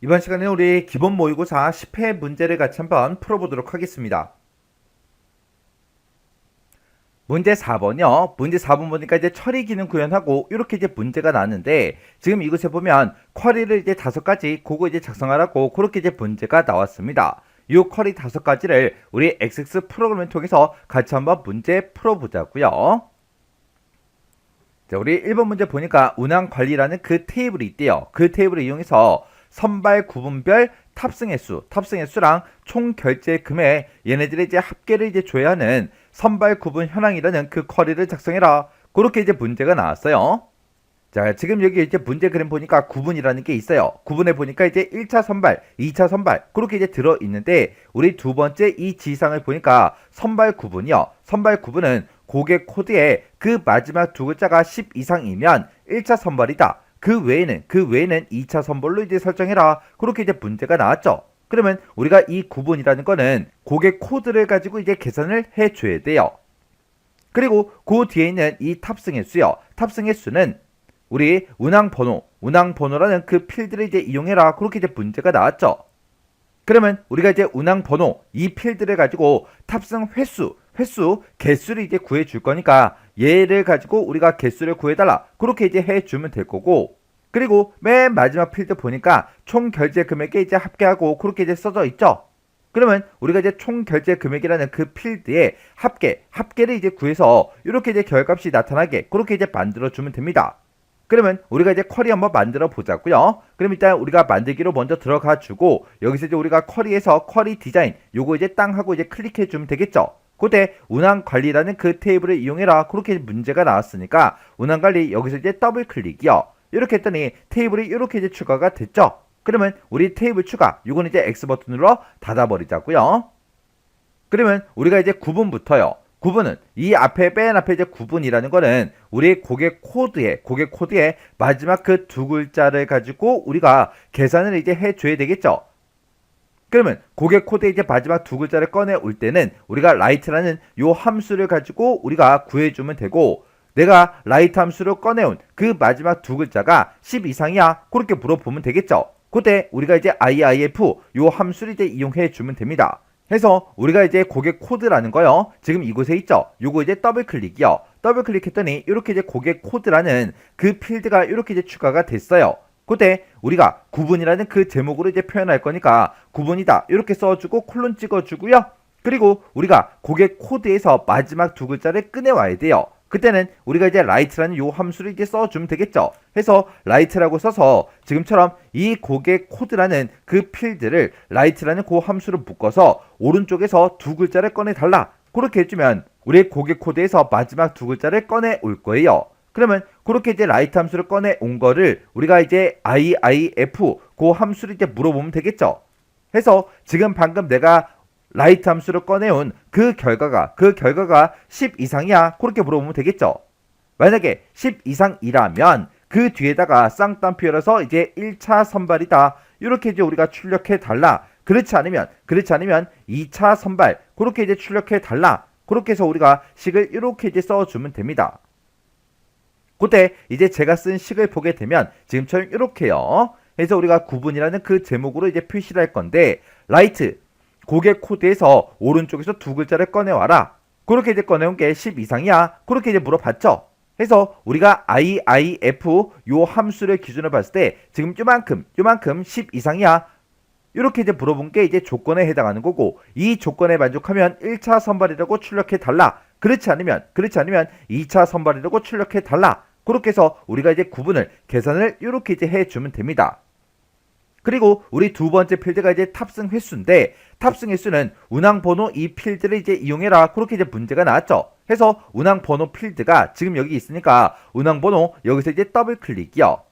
이번 시간에는 우리 기본 모의고사 10회 문제를 같이 한번 풀어보도록 하겠습니다. 문제 4번이요. 문제 4번 보니까 이제 처리 기능 구현하고 이렇게 이제 문제가 나왔는데 지금 이곳에 보면 쿼리를 이제 5가지 그거 이제 작성하라고 그렇게 이제 문제가 나왔습니다. 이 쿼리 5가지를 우리 XX 프로그램을 통해서 같이 한번 문제 풀어보자고요. 자, 우리 1번 문제 보니까 운항관리라는 그 테이블이 있대요. 그 테이블을 이용해서 선발 구분별 탑승 횟수랑 총 결제 금액 얘네들의 이제 합계를 이제 줘야 하는 선발 구분 현황이라는 그 쿼리를 작성해라. 그렇게 이제 문제가 나왔어요. 자, 지금 여기 이제 문제 그림 보니까 구분이라는 게 있어요. 구분에 보니까 이제 1차 선발, 2차 선발 그렇게 이제 들어 있는데 우리 두 번째 이 지상을 보니까 선발 구분이요. 선발 구분은 고객 코드의 그 마지막 두 글자가 10 이상이면 1차 선발이다. 그 외에는 2차 선발로 이제 설정해라. 그렇게 이제 문제가 나왔죠. 그러면 우리가 이 구분이라는 거는 고객 코드를 가지고 이제 계산을 해 줘야 돼요. 그리고 그 뒤에 있는 이 탑승 횟수요. 탑승 횟수는 우리 운항번호라는 그 필드를 이제 이용해라. 그렇게 이제 문제가 나왔죠. 그러면 우리가 이제 운항번호 이 필드를 가지고 탑승 개수를 이제 구해 줄 거니까 얘를 가지고 우리가 개수를 구해달라. 그렇게 이제 해주면 될 거고. 그리고 맨 마지막 필드 보니까 총 결제 금액에 이제 합계하고 그렇게 이제 써져 있죠. 그러면 우리가 이제 총 결제 금액이라는 그 필드에 합계를 이제 구해서 이렇게 이제 결값이 나타나게 그렇게 이제 만들어 주면 됩니다. 그러면 우리가 이제 쿼리 한번 만들어 보자고요. 그럼 일단 우리가 만들기로 먼저 들어가 주고 여기서 이제 우리가 쿼리에서 쿼리 디자인 요거 이제 땅 하고 이제 클릭해 주면 되겠죠. 그때 운항 관리라는 그 테이블을 이용해라. 그렇게 문제가 나왔으니까 운항 관리 여기서 이제 더블 클릭이요. 이렇게 했더니 테이블이 이렇게 이제 추가가 됐죠. 그러면 우리 테이블 추가 요건 이제 X 버튼 눌러 닫아 버리자고요. 그러면 우리가 이제 구분부터요. 구분은 이 앞에 맨 앞에 이제 구분이라는 거는 우리 고객 코드의 마지막 그 두 글자를 가지고 우리가 계산을 이제 해줘야 되겠죠. 그러면 고객 코드의 이제 마지막 두 글자를 꺼내 올 때는 우리가 라이트라는 요 함수를 가지고 우리가 구해주면 되고 내가 라이트 함수를 꺼내온 그 마지막 두 글자가 10 이상이야 그렇게 물어보면 되겠죠. 그때 우리가 이제 IIF 요 함수를 이제 이용해 주면 됩니다. 해서 우리가 이제 고객 코드라는 거요. 지금 이곳에 있죠. 요거 이제 더블 클릭이요. 더블 클릭했더니 이렇게 이제 고객 코드라는 그 필드가 이렇게 이제 추가가 됐어요. 그때 우리가 구분이라는 그 제목으로 이제 표현할 거니까 구분이다 이렇게 써주고 콜론 찍어주고요. 그리고 우리가 고객 코드에서 마지막 두 글자를 꺼내와야 돼요. 그때는 우리가 이제 라이트라는 요 함수를 이제 써주면 되겠죠. 해서 라이트라고 써서 지금처럼 이 고객 코드라는 그 필드를 라이트라는 그 함수를 묶어서 오른쪽에서 두 글자를 꺼내 달라. 그렇게 해주면 우리 고객 코드에서 마지막 두 글자를 꺼내 올 거예요. 그러면 그렇게 이제 라이트 함수를 꺼내 온 거를 우리가 이제 IIF 그 함수를 이제 물어보면 되겠죠. 해서 지금 방금 내가 라이트 함수를 꺼내온 그 결과가 10 이상이야 그렇게 물어보면 되겠죠. 만약에 10 이상이라면 그 뒤에다가 쌍따옴표라서 이제 1차 선발이다 이렇게 이제 우리가 출력해 달라. 그렇지 않으면 2차 선발 그렇게 이제 출력해 달라. 그렇게 해서 우리가 식을 이렇게 이제 써주면 됩니다. 그때 이제 제가 쓴 식을 보게 되면 지금처럼 이렇게요. 해서 우리가 구분이라는 그 제목으로 이제 표시를 할 건데 라이트 고객 코드에서 오른쪽에서 두 글자를 꺼내와라. 그렇게 이제 꺼내온 게 10 이상이야. 그렇게 이제 물어봤죠. 해서 우리가 IIF 요 함수를 기준으로 봤을 때 지금 요만큼 10 이상이야. 이렇게 이제 물어본 게 이제 조건에 해당하는 거고 이 조건에 만족하면 1차 선발이라고 출력해 달라. 그렇지 않으면 2차 선발이라고 출력해 달라. 그렇게 해서 우리가 이제 구분을 계산을 이렇게 이제 해주면 됩니다. 그리고 우리 두 번째 필드가 이제 탑승 횟수인데 탑승 횟수는 운항 번호 이 필드를 이제 이용해라. 그렇게 이제 문제가 나왔죠. 해서 운항 번호 필드가 지금 여기 있으니까 운항 번호 여기서 이제 더블 클릭이요.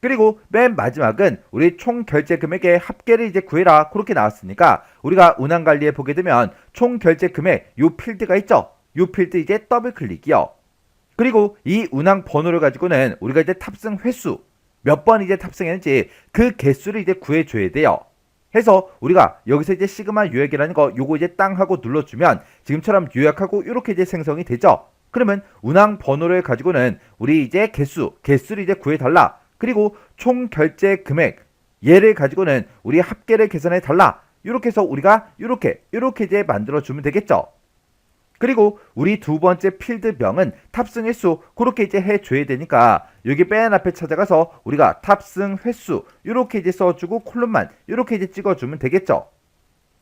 그리고 맨 마지막은 우리 총 결제 금액의 합계를 이제 구해라. 그렇게 나왔으니까 우리가 운항 관리에 보게 되면 총 결제 금액 요 필드가 있죠. 요 필드 이제 더블 클릭이요. 그리고 이 운항 번호를 가지고는 우리가 이제 탑승 횟수 몇 번 이제 탑승했는지 그 개수를 이제 구해줘야 돼요. 해서 우리가 여기서 이제 시그마 요약이라는 거 요거 이제 땅 하고 눌러주면 지금처럼 요약하고 이렇게 이제 생성이 되죠. 그러면 운항 번호를 가지고는 우리 이제 개수를 이제 구해달라. 그리고 총 결제 금액 얘를 가지고는 우리 합계를 계산해 달라. 이렇게 해서 우리가 이렇게 이제 만들어 주면 되겠죠. 그리고 우리 두 번째 필드명은 탑승 횟수 그렇게 이제 해줘야 되니까 여기 맨 앞에 찾아가서 우리가 탑승 횟수 이렇게 이제 써주고 콜론만 이렇게 이제 찍어주면 되겠죠.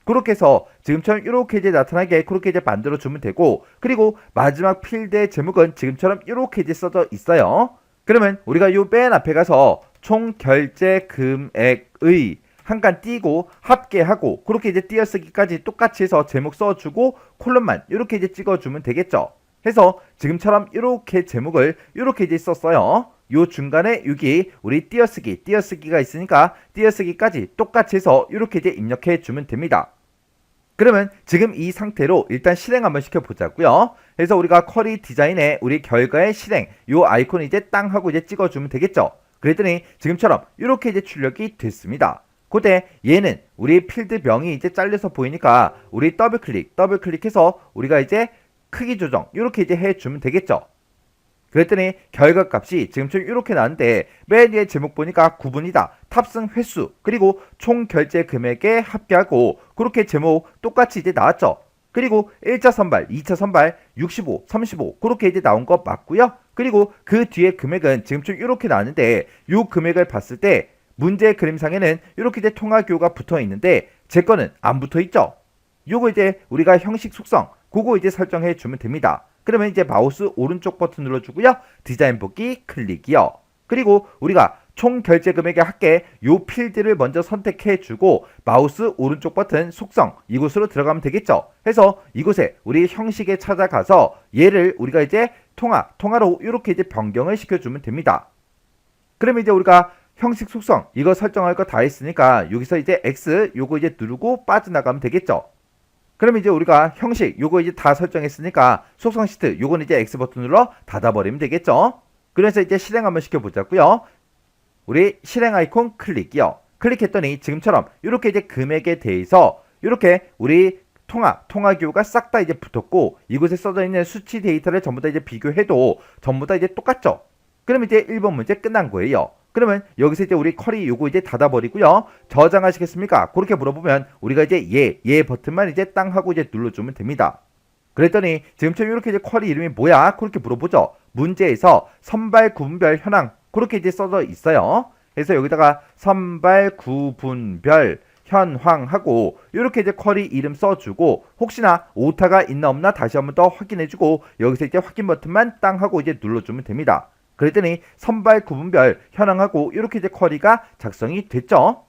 그렇게 해서 지금처럼 이렇게 이제 나타나게 그렇게 이제 만들어 주면 되고, 그리고 마지막 필드의 제목은 지금처럼 이렇게 이제 써져 있어요. 그러면 우리가 요 맨 앞에 가서 총 결제 금액의 한 칸 띄고 합계하고 그렇게 이제 띄어쓰기까지 똑같이 해서 제목 써주고 콜론만 이렇게 이제 찍어주면 되겠죠. 해서 지금처럼 이렇게 제목을 이렇게 이제 썼어요. 요 중간에 여기 우리 띄어쓰기가 있으니까 띄어쓰기까지 똑같이 해서 이렇게 이제 입력해 주면 됩니다. 그러면 지금 이 상태로 일단 실행 한번 시켜보자고요. 그래서 우리가 쿼리 디자인에 우리 결과의 실행 요 아이콘을 이제 땅 하고 이제 찍어주면 되겠죠. 그랬더니 지금처럼 이렇게 이제 출력이 됐습니다. 그때 얘는 우리 필드명이 이제 잘려서 보이니까 우리 더블클릭해서 우리가 이제 크기 조정 이렇게 이제 해주면 되겠죠. 그랬더니 결과값이 지금처럼 이렇게 나왔는데 맨 위에 제목 보니까 구분이다. 탑승 횟수 그리고 총 결제 금액에 합계하고 그렇게 제목 똑같이 이제 나왔죠. 그리고 1차 선발, 2차 선발 65, 35 그렇게 이제 나온 거 맞고요. 그리고 그 뒤에 금액은 지금처럼 이렇게 나왔는데 이 금액을 봤을 때 문제 그림상에는 이렇게 이제 통화기호가 붙어 있는데 제 거는 안 붙어 있죠. 요거 이제 우리가 형식 속성 그거 이제 설정해 주면 됩니다. 그러면 이제 마우스 오른쪽 버튼 눌러주고요. 디자인 보기 클릭이요. 그리고 우리가 총 결제 금액의 합계 요 필드를 먼저 선택해 주고 마우스 오른쪽 버튼 속성 이곳으로 들어가면 되겠죠. 해서 이곳에 우리 형식에 찾아가서 얘를 우리가 이제 통화로 이렇게 이제 변경을 시켜주면 됩니다. 그러면 이제 우리가 형식 속성 이거 설정할 거 다 했으니까 여기서 이제 X 요거 이제 누르고 빠져나가면 되겠죠. 그럼 이제 우리가 형식 요거 이제 다 설정했으니까 속성 시트 요거는 이제 X 버튼 눌러 닫아버리면 되겠죠. 그래서 이제 실행 한번 시켜보자고요. 우리 실행 아이콘 클릭이요. 클릭했더니 지금처럼 이렇게 이제 금액에 대해서 이렇게 우리 통화기호가 싹 다 이제 붙었고 이곳에 써져 있는 수치 데이터를 전부 다 이제 비교해도 전부 다 이제 똑같죠. 그럼 이제 1번 문제 끝난 거예요. 그러면 여기서 이제 우리 쿼리 요거 이제 닫아버리고요. 저장하시겠습니까? 그렇게 물어보면 우리가 이제 얘 버튼만 이제 땅 하고 이제 눌러주면 됩니다. 그랬더니 지금처럼 이렇게 이제 쿼리 이름이 뭐야? 그렇게 물어보죠. 문제에서 선발 구분별 현황 그렇게 이제 써져 있어요. 그래서 여기다가 선발 구분별 현황하고 이렇게 이제 쿼리 이름 써주고 혹시나 오타가 있나 없나 다시 한번 더 확인해주고 여기서 이제 확인 버튼만 땅 하고 이제 눌러주면 됩니다. 그랬더니 선발 구분별 현황하고 이렇게 이제 쿼리가 작성이 됐죠.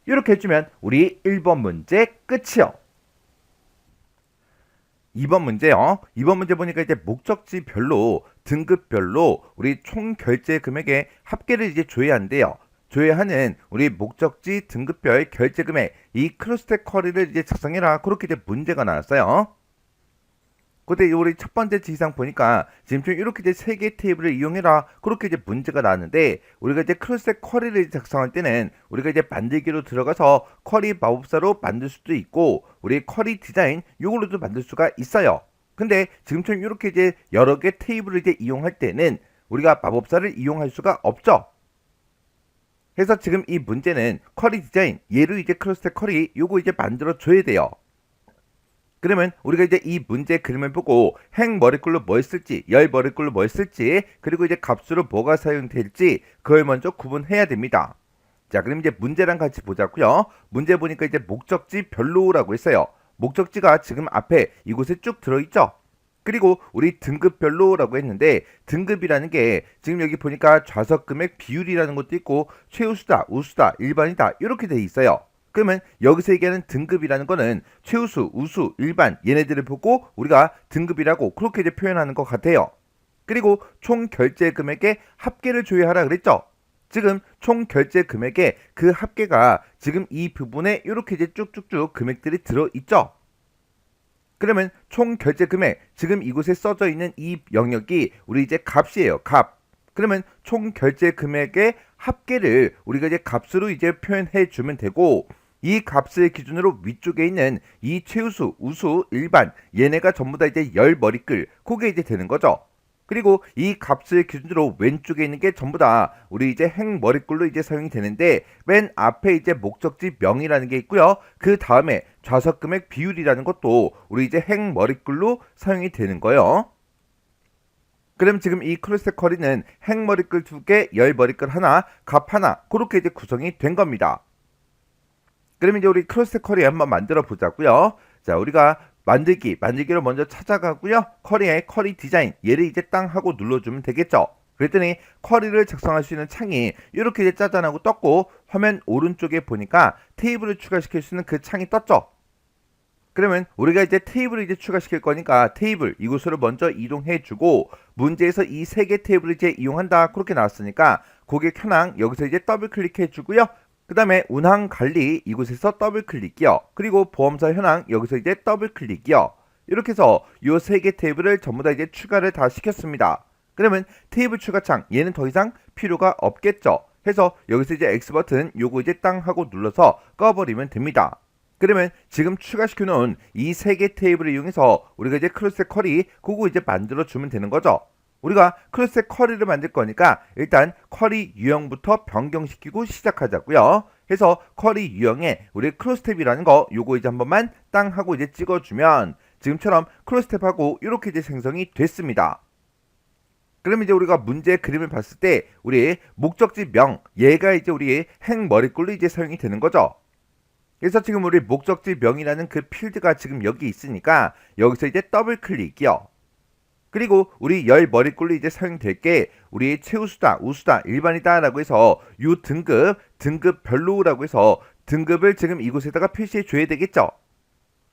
이렇게 해주면 우리 1번 문제 끝이요. 2번 문제요. 2번 문제 보니까 이제 목적지별로 등급별로 우리 총 결제 금액의 합계를 이제 줘야 한대요. 줘야 하는 우리 목적지 등급별 결제 금액 이 크로스텍 쿼리를 이제 작성해라. 그렇게 이제 문제가 나왔어요. 근데 우리 첫 번째 지시사항 보니까 지금 좀 이렇게 이제 세 개의 테이블을 이용해라 그렇게 이제 문제가 나왔는데 우리가 이제 크로스텍 쿼리를 작성할 때는 우리가 이제 만들기로 들어가서 쿼리 마법사로 만들 수도 있고 우리 쿼리 디자인 요걸로도 만들 수가 있어요. 근데 지금처럼 이렇게 이제 여러 개 테이블을 이제 이용할 때는 우리가 마법사를 이용할 수가 없죠. 그래서 지금 이 문제는 쿼리 디자인 얘로 이제 크로스텍 쿼리 요거 이제 만들어 줘야 돼요. 그러면 우리가 이제 이 문제 그림을 보고 행 머리글로 뭘 쓸지 열 머리글로 뭘 쓸지 그리고 이제 값으로 뭐가 사용될지 그걸 먼저 구분해야 됩니다. 자, 그럼 이제 문제랑 같이 보자고요. 문제 보니까 이제 목적지 별로라고 했어요. 목적지가 지금 앞에 이곳에 쭉 들어있죠. 그리고 우리 등급별로라고 했는데 등급이라는 게 지금 여기 보니까 좌석 금액 비율이라는 것도 있고 최우수다, 우수다, 일반이다 이렇게 돼 있어요. 그러면 여기서 얘기하는 등급이라는 거는 최우수, 우수, 일반 얘네들을 보고 우리가 등급이라고 그렇게 이제 표현하는 것 같아요. 그리고 총 결제 금액의 합계를 줘야 하라 그랬죠. 지금 총 결제 금액의 그 합계가 지금 이 부분에 이렇게 이제 쭉쭉쭉 금액들이 들어있죠. 그러면 총 결제 금액 지금 이곳에 써져 있는 이 영역이 우리 이제 값이에요. 값. 그러면 총 결제 금액의 합계를 우리가 이제 값으로 이제 표현해 주면 되고 이 값을 기준으로 위쪽에 있는 이 최우수, 우수, 일반 얘네가 전부 다 이제 열 머리글 그게 이제 되는 거죠. 그리고 이 값을 기준으로 왼쪽에 있는 게 전부 다 우리 이제 행머리글로 이제 사용이 되는데 맨 앞에 이제 목적지 명이라는 게 있고요. 그 다음에 좌석 금액 비율이라는 것도 우리 이제 행머리글로 사용이 되는 거예요. 그럼 지금 이 크로스텍 쿼리는 행머리글 2개, 열머리글 하나, 값 하나 그렇게 이제 구성이 된 겁니다. 그럼 이제 우리 크로스텍 쿼리 한번 만들어 보자고요. 자, 우리가 만들기를 먼저 찾아가고요. 쿼리의 쿼리 디자인 얘를 이제 땅 하고 눌러주면 되겠죠. 그랬더니 쿼리를 작성할 수 있는 창이 이렇게 이제 짜잔하고 떴고 화면 오른쪽에 보니까 테이블을 추가시킬 수 있는 그 창이 떴죠. 그러면 우리가 이제 테이블을 이제 추가시킬 거니까 테이블 이곳으로 먼저 이동해 주고 문제에서 이 세 개 테이블을 이제 이용한다 그렇게 나왔으니까 고객 현황 여기서 이제 더블 클릭해 주고요. 그 다음에 운항 관리 이곳에서 더블 클릭이요. 그리고 보험사 현황 여기서 이제 더블 클릭이요. 이렇게 해서 요 세 개 테이블을 전부 다 이제 추가를 다 시켰습니다. 그러면 테이블 추가 창 얘는 더 이상 필요가 없겠죠. 해서 여기서 이제 X 버튼 요거 이제 땅 하고 눌러서 꺼버리면 됩니다. 그러면 지금 추가시켜 놓은 이 세 개 테이블을 이용해서 우리가 이제 크로스텍 쿼리 그거 이제 만들어 주면 되는 거죠. 우리가 크로스텍 쿼리를 만들 거니까 일단 쿼리 유형부터 변경시키고 시작하자고요. 해서 쿼리 유형에 우리 크로스텝이라는 거 요거 이제 한 번만 땅 하고 이제 찍어주면 지금처럼 크로스텝하고 이렇게 이제 생성이 됐습니다. 그럼 이제 우리가 문제 그림을 봤을 때 우리 목적지 명 얘가 이제 우리 행머리글로 이제 사용이 되는 거죠. 그래서 지금 우리 목적지 명이라는 그 필드가 지금 여기 있으니까 여기서 이제 더블 클릭이요. 그리고 우리 열 머리글로 이제 사용될 게 우리 최우수다, 우수다, 일반이다 라고 해서 요 등급별로라고 해서 등급을 지금 이곳에다가 표시해 줘야 되겠죠.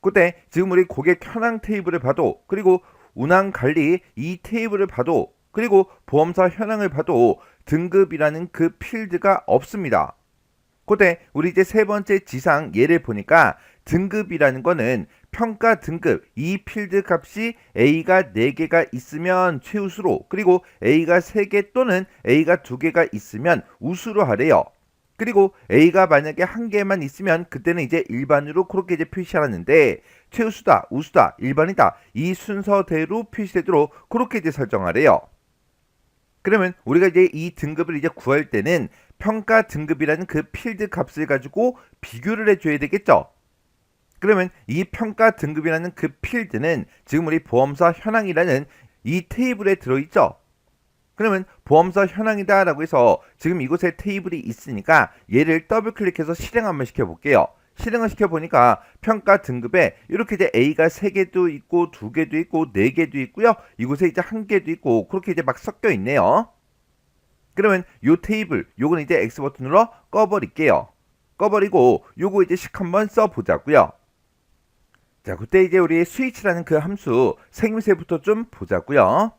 그때 지금 우리 고객 현황 테이블을 봐도 그리고 운항 관리 이 테이블을 봐도 그리고 보험사 현황을 봐도 등급이라는 그 필드가 없습니다. 그때 우리 이제 세 번째 지상 예를 보니까 등급이라는 거는 평가 등급 이 필드 값이 A가 4개가 있으면 최우수로 그리고 A가 3개 또는 A가 2개가 있으면 우수로 하래요. 그리고 A가 만약에 1개만 있으면 그때는 이제 일반으로 그렇게 이제 표시하는데 최우수다, 우수다, 일반이다 이 순서대로 표시되도록 그렇게 이제 설정하래요. 그러면 우리가 이제 이 등급을 이제 구할 때는 평가 등급이라는 그 필드 값을 가지고 비교를 해줘야 되겠죠. 그러면 이 평가 등급이라는 그 필드는 지금 우리 보험사 현황이라는 이 테이블에 들어있죠. 그러면 보험사 현황이다 라고 해서 지금 이곳에 테이블이 있으니까 얘를 더블 클릭해서 실행 한번 시켜볼게요. 실행을 시켜보니까 평가 등급에 이렇게 이제 A가 3개도 있고 2개도 있고 4개도 있고요. 이곳에 이제 1개도 있고 그렇게 이제 막 섞여 있네요. 그러면 요 테이블 요건 이제 X 버튼으로 꺼버릴게요. 꺼버리고 요거 이제 식 한번 써보자고요. 자, 그때 이제 우리 스위치라는 그 함수 생김새부터 좀 보자고요.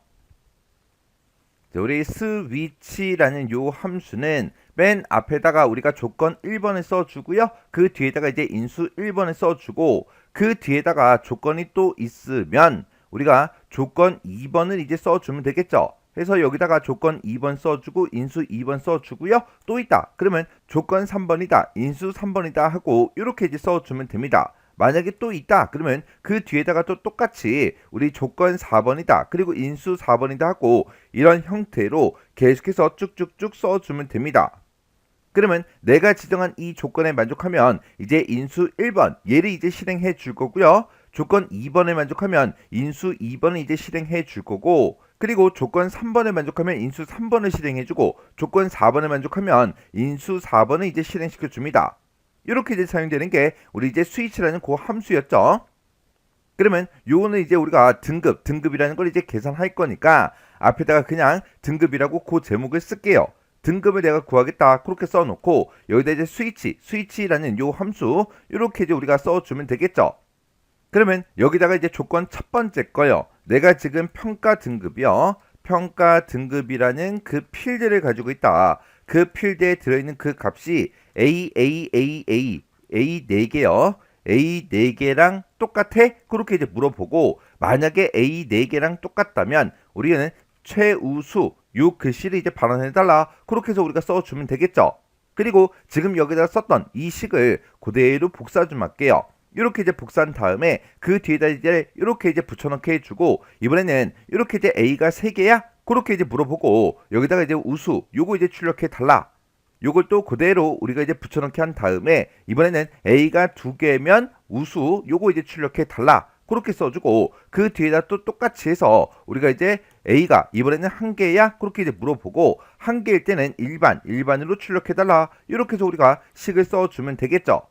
자, 우리 스위치라는 요 함수는 맨 앞에다가 우리가 조건 1번을 써주고요. 그 뒤에다가 이제 인수 1번을 써주고 그 뒤에다가 조건이 또 있으면 우리가 조건 2번을 이제 써주면 되겠죠. 그래서 여기다가 조건 2번 써주고 인수 2번 써주고요. 또 있다. 그러면 조건 3번이다. 인수 3번이다 하고 이렇게 이제 써주면 됩니다. 만약에 또 있다. 그러면 그 뒤에다가 또 똑같이 우리 조건 4번이다. 그리고 인수 4번이다 하고 이런 형태로 계속해서 쭉쭉쭉 써주면 됩니다. 그러면 내가 지정한 이 조건에 만족하면 이제 인수 1번 얘를 이제 실행해 줄 거고요. 조건 2번에 만족하면 인수 2번을 이제 실행해 줄 거고 그리고 조건 3번에 만족하면 인수 3번을 실행해 주고 조건 4번에 만족하면 인수 4번을 이제 실행시켜 줍니다. 이렇게 이제 사용되는 게 우리 이제 스위치라는 그 함수였죠. 그러면 요거는 이제 우리가 등급이라는 걸 이제 계산할 거니까 앞에다가 그냥 등급이라고 그 제목을 쓸게요. 등급을 내가 구하겠다 그렇게 써놓고 여기다 이제 스위치라는 요 함수 이렇게 이제 우리가 써주면 되겠죠. 그러면 여기다가 이제 조건 첫 번째 거요. 내가 지금 평가 등급이요. 평가 등급이라는 그 필드를 가지고 있다. 그 필드에 들어있는 그 값이 A 4개요. A 4개랑 똑같아? 그렇게 이제 물어보고 만약에 A 4개랑 똑같다면 우리는 최우수 요 글씨를 이제 발언해달라. 그렇게 해서 우리가 써주면 되겠죠. 그리고 지금 여기다 썼던 이 식을 그대로 복사 좀 할게요. 이렇게 이제 복사한 다음에 그 뒤에다 이제 이렇게 이제 붙여넣기 해주고 이번에는 이렇게 이제 A가 3개야? 그렇게 이제 물어보고 여기다가 이제 우수 요거 이제 출력해 달라. 요걸 또 그대로 우리가 이제 붙여넣기 한 다음에 이번에는 A가 2개면 우수 요거 이제 출력해 달라. 그렇게 써주고 그 뒤에다 또 똑같이 해서 우리가 이제 A가 이번에는 1개야? 그렇게 이제 물어보고 1개일 때는 일반으로 출력해 달라. 이렇게 해서 우리가 식을 써주면 되겠죠.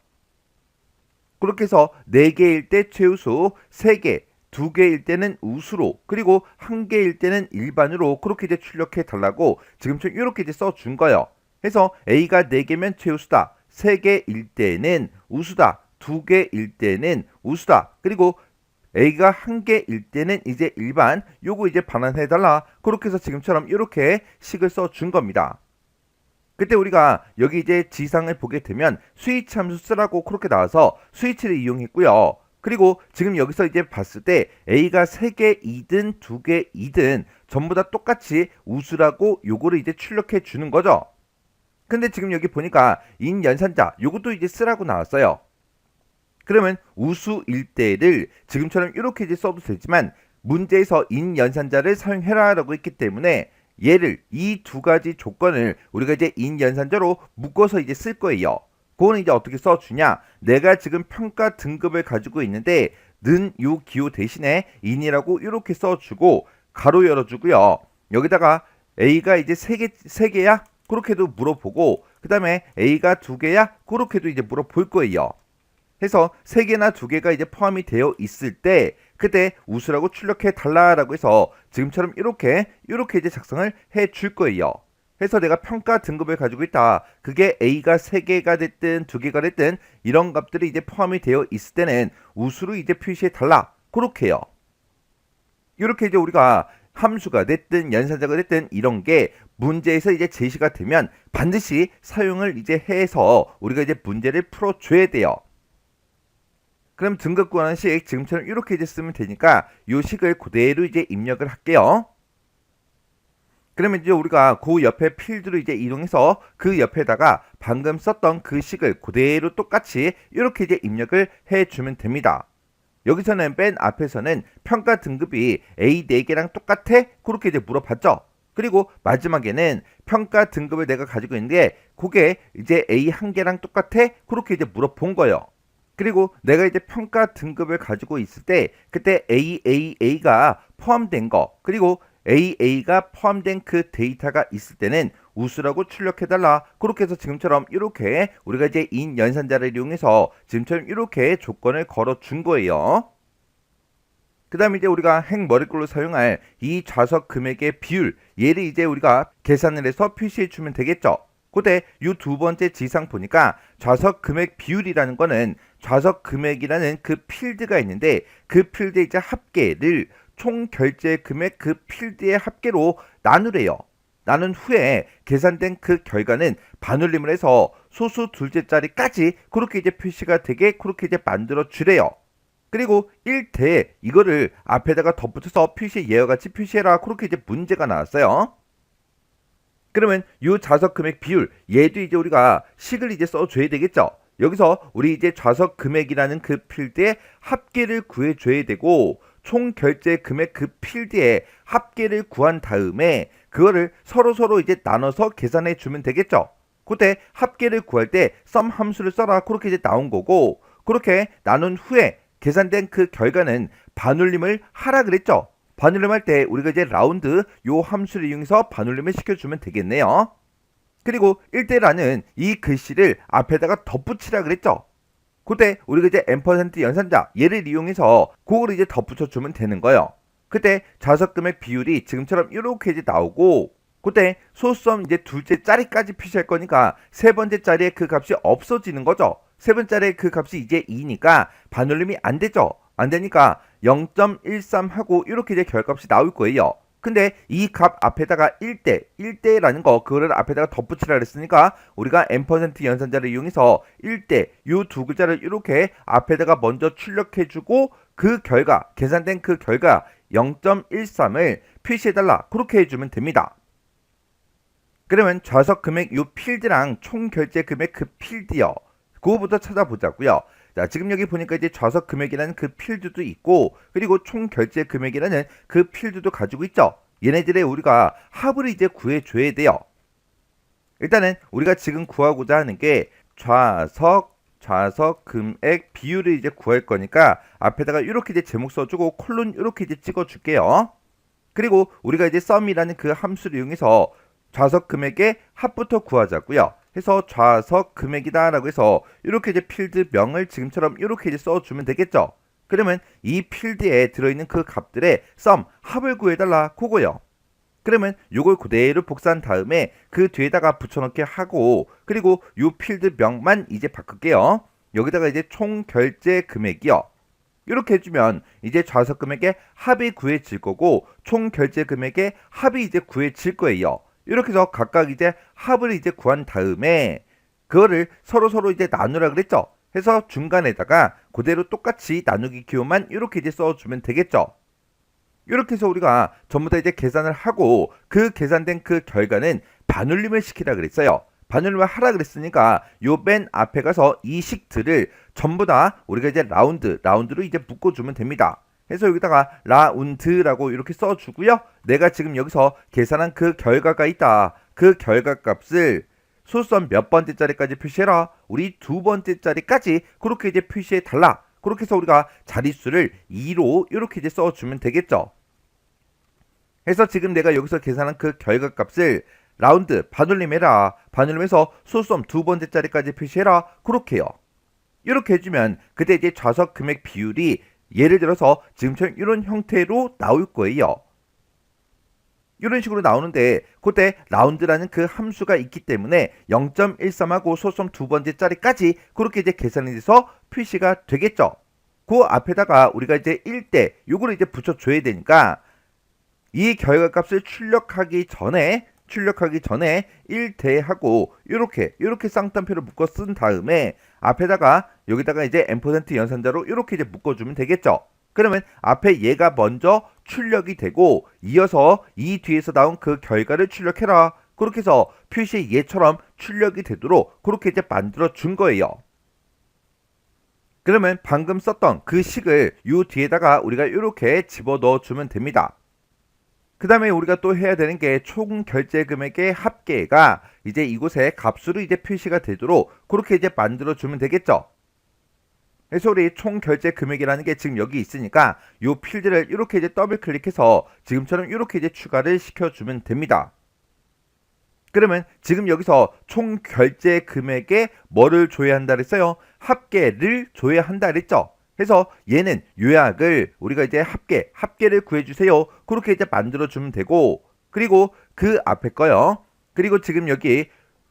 그렇게 해서 4개일 때 최우수, 3개, 2개일 때는 우수로, 그리고 1개일 때는 일반으로 그렇게 이제 출력해 달라고 지금처럼 이렇게 이제 써준 거예요. 해서 A가 4개면 최우수다, 3개일 때는 우수다, 2개일 때는 우수다, 그리고 A가 1개일 때는 이제 일반, 요거 이제 반환해 달라. 그렇게 해서 지금처럼 이렇게 식을 써준 겁니다. 그때 우리가 여기 이제 지상을 보게 되면 스위치 함수 쓰라고 그렇게 나와서 스위치를 이용했고요. 그리고 지금 여기서 이제 봤을 때 A가 3개이든 2개이든 전부 다 똑같이 우수라고 요거를 이제 출력해 주는 거죠. 근데 지금 여기 보니까 인연산자 요것도 이제 쓰라고 나왔어요. 그러면 우수일 때를 지금처럼 이렇게 이제 써도 되지만 문제에서 인연산자를 사용해라 라고 했기 때문에 얘를 이 2가지 조건을 우리가 이제 인연산자로 묶어서 이제 쓸 거예요. 그거는 이제 어떻게 써주냐? 내가 지금 평가 등급을 가지고 있는데 는 요 기호 대신에 인이라고 이렇게 써주고 가로 열어주고요. 여기다가 A가 이제 3개야? 그렇게도 물어보고 그 다음에 A가 2개야? 그렇게도 이제 물어볼 거예요. 해서 3개나 2개가 이제 포함이 되어 있을 때 그때 우수라고 출력해 달라라고 해서 지금처럼 이렇게 이제 작성을 해 줄 거예요. 해서 내가 평가 등급을 가지고 있다. 그게 A가 3개가 됐든 2개가 됐든 이런 값들이 이제 포함이 되어 있을 때는 우수로 이제 표시해 달라. 그렇게 해요. 이렇게 이제 우리가 함수가 됐든 연산자가 됐든 이런 게 문제에서 이제 제시가 되면 반드시 사용을 이제 해서 우리가 이제 문제를 풀어 줘야 돼요. 그럼 등급 구하는 식 지금처럼 이렇게 이제 쓰면 되니까 이 식을 그대로 이제 입력을 할게요. 그러면 이제 우리가 그 옆에 필드로 이제 이동해서 그 옆에다가 방금 썼던 그 식을 그대로 똑같이 이렇게 이제 입력을 해주면 됩니다. 여기서는 맨 앞에서는 평가 등급이 A 4개랑 똑같아? 그렇게 이제 물어봤죠. 그리고 마지막에는 평가 등급을 내가 가지고 있는데 그게 이제 A 1개랑 똑같아? 그렇게 이제 물어본 거예요. 그리고 내가 이제 평가 등급을 가지고 있을 때 그때 AAA가 포함된 거 그리고 AA가 포함된 그 데이터가 있을 때는 우수라고 출력해달라. 그렇게 해서 지금처럼 이렇게 우리가 이제 인연산자를 이용해서 지금처럼 이렇게 조건을 걸어 준 거예요. 그 다음에 이제 우리가 행머리글로 사용할 이 좌석 금액의 비율 얘를 이제 우리가 계산을 해서 표시해 주면 되겠죠. 그때 이 2번째 지상 보니까 좌석 금액 비율이라는 거는 좌석 금액이라는 그 필드가 있는데 그 필드의 이제 합계를 총 결제 금액 그 필드의 합계로 나누래요. 나눈 후에 계산된 그 결과는 반올림을 해서 소수 둘째 자리까지 그렇게 이제 표시가 되게 그렇게 이제 만들어 주래요. 그리고 1대 이거를 앞에다가 덧붙여서 표시 예와 같이 표시해라. 그렇게 이제 문제가 나왔어요. 그러면 이 좌석 금액 비율 얘도 이제 우리가 식을 이제 써줘야 되겠죠. 여기서 우리 이제 좌석 금액이라는 그 필드의 합계를 구해줘야 되고 총 결제 금액 그 필드의 합계를 구한 다음에 그거를 서로 이제 나눠서 계산해 주면 되겠죠. 그때 합계를 구할 때 sum 함수를 써라. 그렇게 이제 나온 거고 그렇게 나눈 후에 계산된 그 결과는 반올림을 하라 그랬죠. 반올림 할 때 우리가 이제 라운드 요 함수를 이용해서 반올림을 시켜주면 되겠네요. 그리고 1대라는 이 글씨를 앞에다가 덧붙이라 그랬죠. 그때 우리가 이제 M% 연산자 얘를 이용해서 그걸 이제 덧붙여주면 되는 거예요. 그때 좌석 금액 비율이 지금처럼 이렇게 이제 나오고 그때 소수점 이제 둘째 자리까지 표시할 거니까 세 번째 자리에 그 값이 없어지는 거죠. 세 번째 자리에 그 값이 이제 2니까 반올림이 안 되죠. 안 되니까 0.13 하고 이렇게 이제 결값이 나올 거예요. 근데 이 값 앞에다가 1대라는 거 그거를 앞에다가 덧붙이라 그랬으니까 우리가 M% 연산자를 이용해서 1대 요 두 글자를 이렇게 앞에다가 먼저 출력해주고 그 결과 계산된 그 결과 0.13을 표시해달라. 그렇게 해주면 됩니다. 그러면 좌석 금액 요 필드랑 총 결제 금액 그 필드요. 그거부터 찾아보자고요. 자, 지금 여기 보니까 이제 좌석 금액이라는 그 필드도 있고, 그리고 총 결제 금액이라는 그 필드도 가지고 있죠. 얘네들의 우리가 합을 이제 구해줘야 돼요. 일단은 우리가 지금 구하고자 하는 게 좌석 금액 비율을 이제 구할 거니까 앞에다가 이렇게 이제 제목 써주고 콜론 이렇게 이제 찍어줄게요. 그리고 우리가 이제 썸이라는 그 함수를 이용해서 좌석 금액의 합부터 구하자고요. 해서 좌석 금액이다라고 해서 이렇게 이제 필드명을 지금처럼 이렇게 이제 써주면 되겠죠. 그러면 이 필드에 들어있는 그 값들의 썸 합을 구해달라 그거요. 그러면 요걸 그대로 복사한 다음에 그 뒤에다가 붙여넣기 하고, 그리고 요 필드명만 이제 바꿀게요. 여기다가 이제 총 결제 금액이요. 이렇게 해주면 이제 좌석 금액의 합이 구해질 거고 총 결제 금액의 합이 이제 구해질 거예요. 이렇게 해서 각각 이제 합을 이제 구한 다음에 그거를 서로 이제 나누라 그랬죠. 해서 중간에다가 그대로 똑같이 나누기 기호만 이렇게 이제 써주면 되겠죠. 이렇게 해서 우리가 전부 다 이제 계산을 하고 그 계산된 그 결과는 반올림을 시키라 그랬어요. 반올림을 하라 그랬으니까 요 맨 앞에 가서 이 식들을 전부 다 우리가 이제 라운드로 이제 묶어주면 됩니다. 해서 여기다가 라운드라고 이렇게 써주고요. 내가 지금 여기서 계산한 그 결과가 있다. 그 결과 값을 소수점 몇 번째 자리까지 표시해라. 우리 두 번째 자리까지 그렇게 이제 표시해 달라. 그렇게 해서 우리가 자릿수를 2로 이렇게 이제 써주면 되겠죠. 해서 지금 내가 여기서 계산한 그 결과 값을 라운드 반올림해라. 반올림해서 소수점 두 번째 자리까지 표시해라. 그렇게요. 이렇게 해주면 그때 이제 좌석 금액 비율이 예를 들어서 지금처럼 이런 형태로 나올 거예요. 이런 식으로 나오는데 그때 라운드라는 그 함수가 있기 때문에 0.13하고 소수점 두 번째 자리까지 그렇게 이제 계산이 돼서 표시가 되겠죠. 그 앞에다가 우리가 이제 1대 요거를 이제 붙여줘야 되니까 이 결과값을 출력하기 전에 1대하고 이렇게 쌍따옴표를 묶어 쓴 다음에 앞에다가 여기다가 이제 앰퍼센트 연산자로 이렇게 이제 묶어주면 되겠죠. 그러면 앞에 얘가 먼저 출력이 되고 이어서 이 뒤에서 나온 그 결과를 출력해라. 그렇게 해서 표시의 얘처럼 출력이 되도록 그렇게 이제 만들어 준 거예요. 그러면 방금 썼던 그 식을 요 뒤에다가 우리가 이렇게 집어넣어 주면 됩니다. 그 다음에 우리가 또 해야 되는 게 총 결제 금액의 합계가 이제 이곳에 값으로 이제 표시가 되도록 그렇게 이제 만들어 주면 되겠죠. 그래서 우리 총 결제 금액이라는 게 지금 여기 있으니까 이 필드를 이렇게 이제 더블 클릭해서 지금처럼 이렇게 이제 추가를 시켜주면 됩니다. 그러면 지금 여기서 총 결제 금액에 뭐를 줘야 한다 그랬어요? 합계를 줘야 한다 그랬죠. 해서 얘는 요약을 우리가 이제 합계를 구해주세요. 그렇게 이제 만들어주면 되고, 그리고 그 앞에 거요. 그리고 지금 여기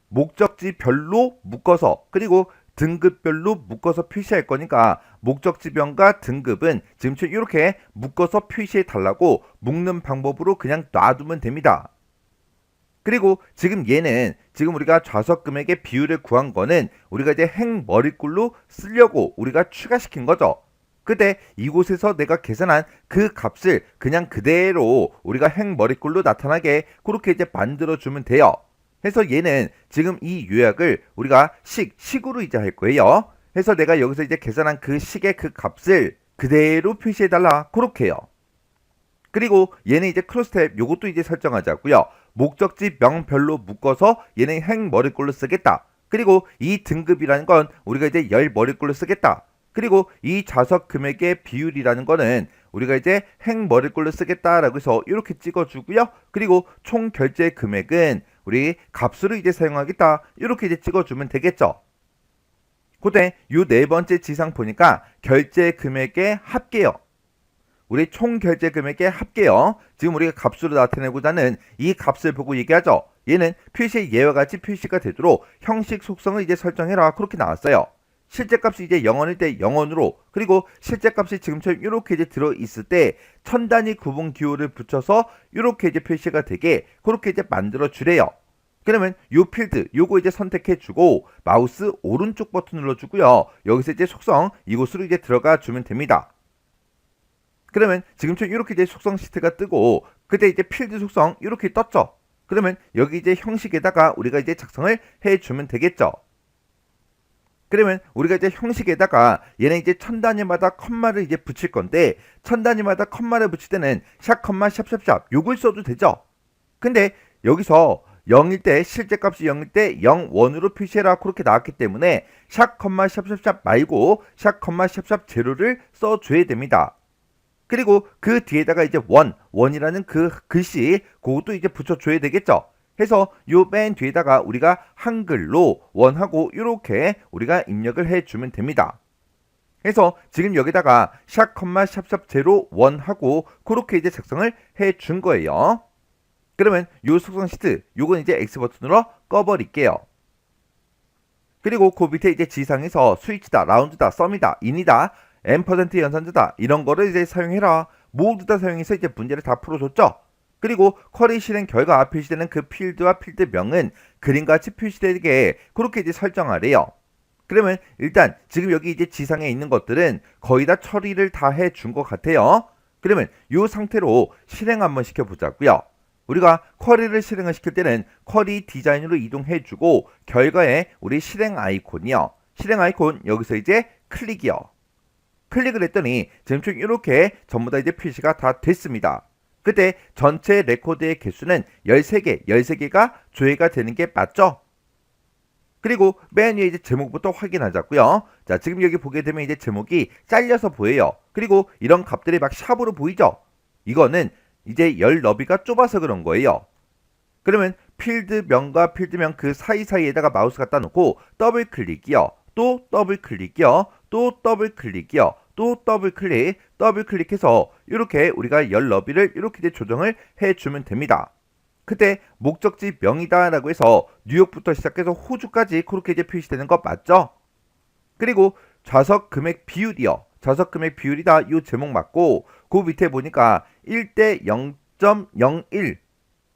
목적지별로 묶어서 그리고 등급별로 묶어서 표시할 거니까 목적지명과 등급은 지금처럼 이렇게 묶어서 표시해 달라고 묶는 방법으로 그냥 놔두면 됩니다. 그리고 지금 얘는 지금 우리가 좌석 금액의 비율을 구한 거는 우리가 이제 행머리꼴로 쓰려고 우리가 추가시킨 거죠. 근데 이곳에서 내가 계산한 그 값을 그냥 그대로 우리가 행머리꼴로 나타나게 그렇게 이제 만들어주면 돼요. 해서 얘는 지금 이 요약을 우리가 식으로 이제 할 거예요. 해서 내가 여기서 이제 계산한 그 식의 그 값을 그대로 표시해달라. 그렇게 해요. 그리고 얘는 이제 크로스탭 요것도 이제 설정하자고요. 목적지 명별로 묶어서 얘는 행머리꼴로 쓰겠다. 그리고 이 등급이라는 건 우리가 이제 열머리꼴로 쓰겠다. 그리고 이 좌석 금액의 비율이라는 거는 우리가 이제 행머리꼴로 쓰겠다라고 해서 이렇게 찍어주고요. 그리고 총 결제 금액은 우리 값으로 이제 사용하겠다. 이렇게 이제 찍어주면 되겠죠. 그때 요 네 번째 지상 보니까 결제 금액의 합계요. 우리 총 결제 금액의 합계요. 지금 우리가 값으로 나타내고자 하는 이 값을 보고 얘기하죠. 얘는 표시의 예와 같이 표시가 되도록 형식 속성을 이제 설정해라. 그렇게 나왔어요. 실제 값이 이제 0원일 때 0원으로, 그리고 실제 값이 지금처럼 이렇게 이제 들어있을 때 천 단위 구분 기호를 붙여서 이렇게 이제 표시가 되게 그렇게 이제 만들어 주래요. 그러면 요 필드 요거 이제 선택해 주고 마우스 오른쪽 버튼 눌러 주고요. 여기서 이제 속성 이곳으로 이제 들어가 주면 됩니다. 그러면 지금처럼 이렇게 이제 속성 시트가 뜨고 그때 이제 필드 속성 이렇게 떴죠. 그러면 여기 이제 형식에다가 우리가 이제 작성을 해 주면 되겠죠. 그러면 우리가 이제 형식에다가 얘는 이제 천 단위마다 컴마를 이제 붙일 건데 천 단위마다 컴마를 붙일 때는 샵 컴마 샵샵샵 요걸 써도 되죠. 근데 여기서 0일 때 실제 값이 0일 때 0, 1으로 표시해라 그렇게 나왔기 때문에 샵 컴마 샵샵샵 말고 샵 컴마 샵샵 제로를 써줘야 됩니다. 그리고 그 뒤에다가 이제 원이라는 그 글씨 그것도 이제 붙여줘야 되겠죠. 해서 요 맨 뒤에다가 우리가 한글로 원하고 이렇게 우리가 입력을 해주면 됩니다. 해서 지금 여기다가 샵 컴마 샵샵 제로 원하고 그렇게 이제 작성을 해준 거예요. 그러면 요 속성 시트 요건 이제 X 버튼으로 꺼버릴게요. 그리고 그 밑에 이제 지상에서 스위치다, 라운드다, 썸이다, 인이다, M% 연산자다 이런 거를 이제 사용해라. 모두 다 사용해서 이제 문제를 다 풀어줬죠. 그리고 쿼리 실행 결과 표시되는 그 필드와 필드명은 그림같이 표시되게 그렇게 이제 설정하래요. 그러면 일단 지금 여기 이제 지상에 있는 것들은 거의 다 처리를 다 해준 것 같아요. 그러면 이 상태로 실행 한번 시켜보자고요. 우리가 쿼리를 실행을 시킬 때는 쿼리 디자인으로 이동해주고 결과에 우리 실행 아이콘이요. 실행 아이콘 여기서 이제 클릭이요. 클릭을 했더니 지금 쭉 이렇게 전부 다 이제 표시가 다 됐습니다. 그때 전체 레코드의 개수는 13개가 조회가 되는 게 맞죠? 그리고 맨 위에 이제 제목부터 확인하자고요. 자, 지금 여기 보게 되면 이제 제목이 잘려서 보여요. 그리고 이런 값들이 막 샵으로 보이죠? 이거는 이제 열 너비가 좁아서 그런 거예요. 그러면 필드명과 필드명 그 사이사이에다가 마우스 갖다 놓고 더블 클릭이요. 또 더블 클릭이요. 또 더블 클릭이요. 또 더블 클릭해서 이렇게 우리가 열 너비를 이렇게 이제 조정을 해주면 됩니다. 그때 목적지 명이다 라고 해서 뉴욕부터 시작해서 호주까지 그렇게 이제 표시되는 거 맞죠? 그리고 좌석 금액 비율이요. 좌석 금액 비율이다 이 제목 맞고 그 밑에 보니까 1대 0.01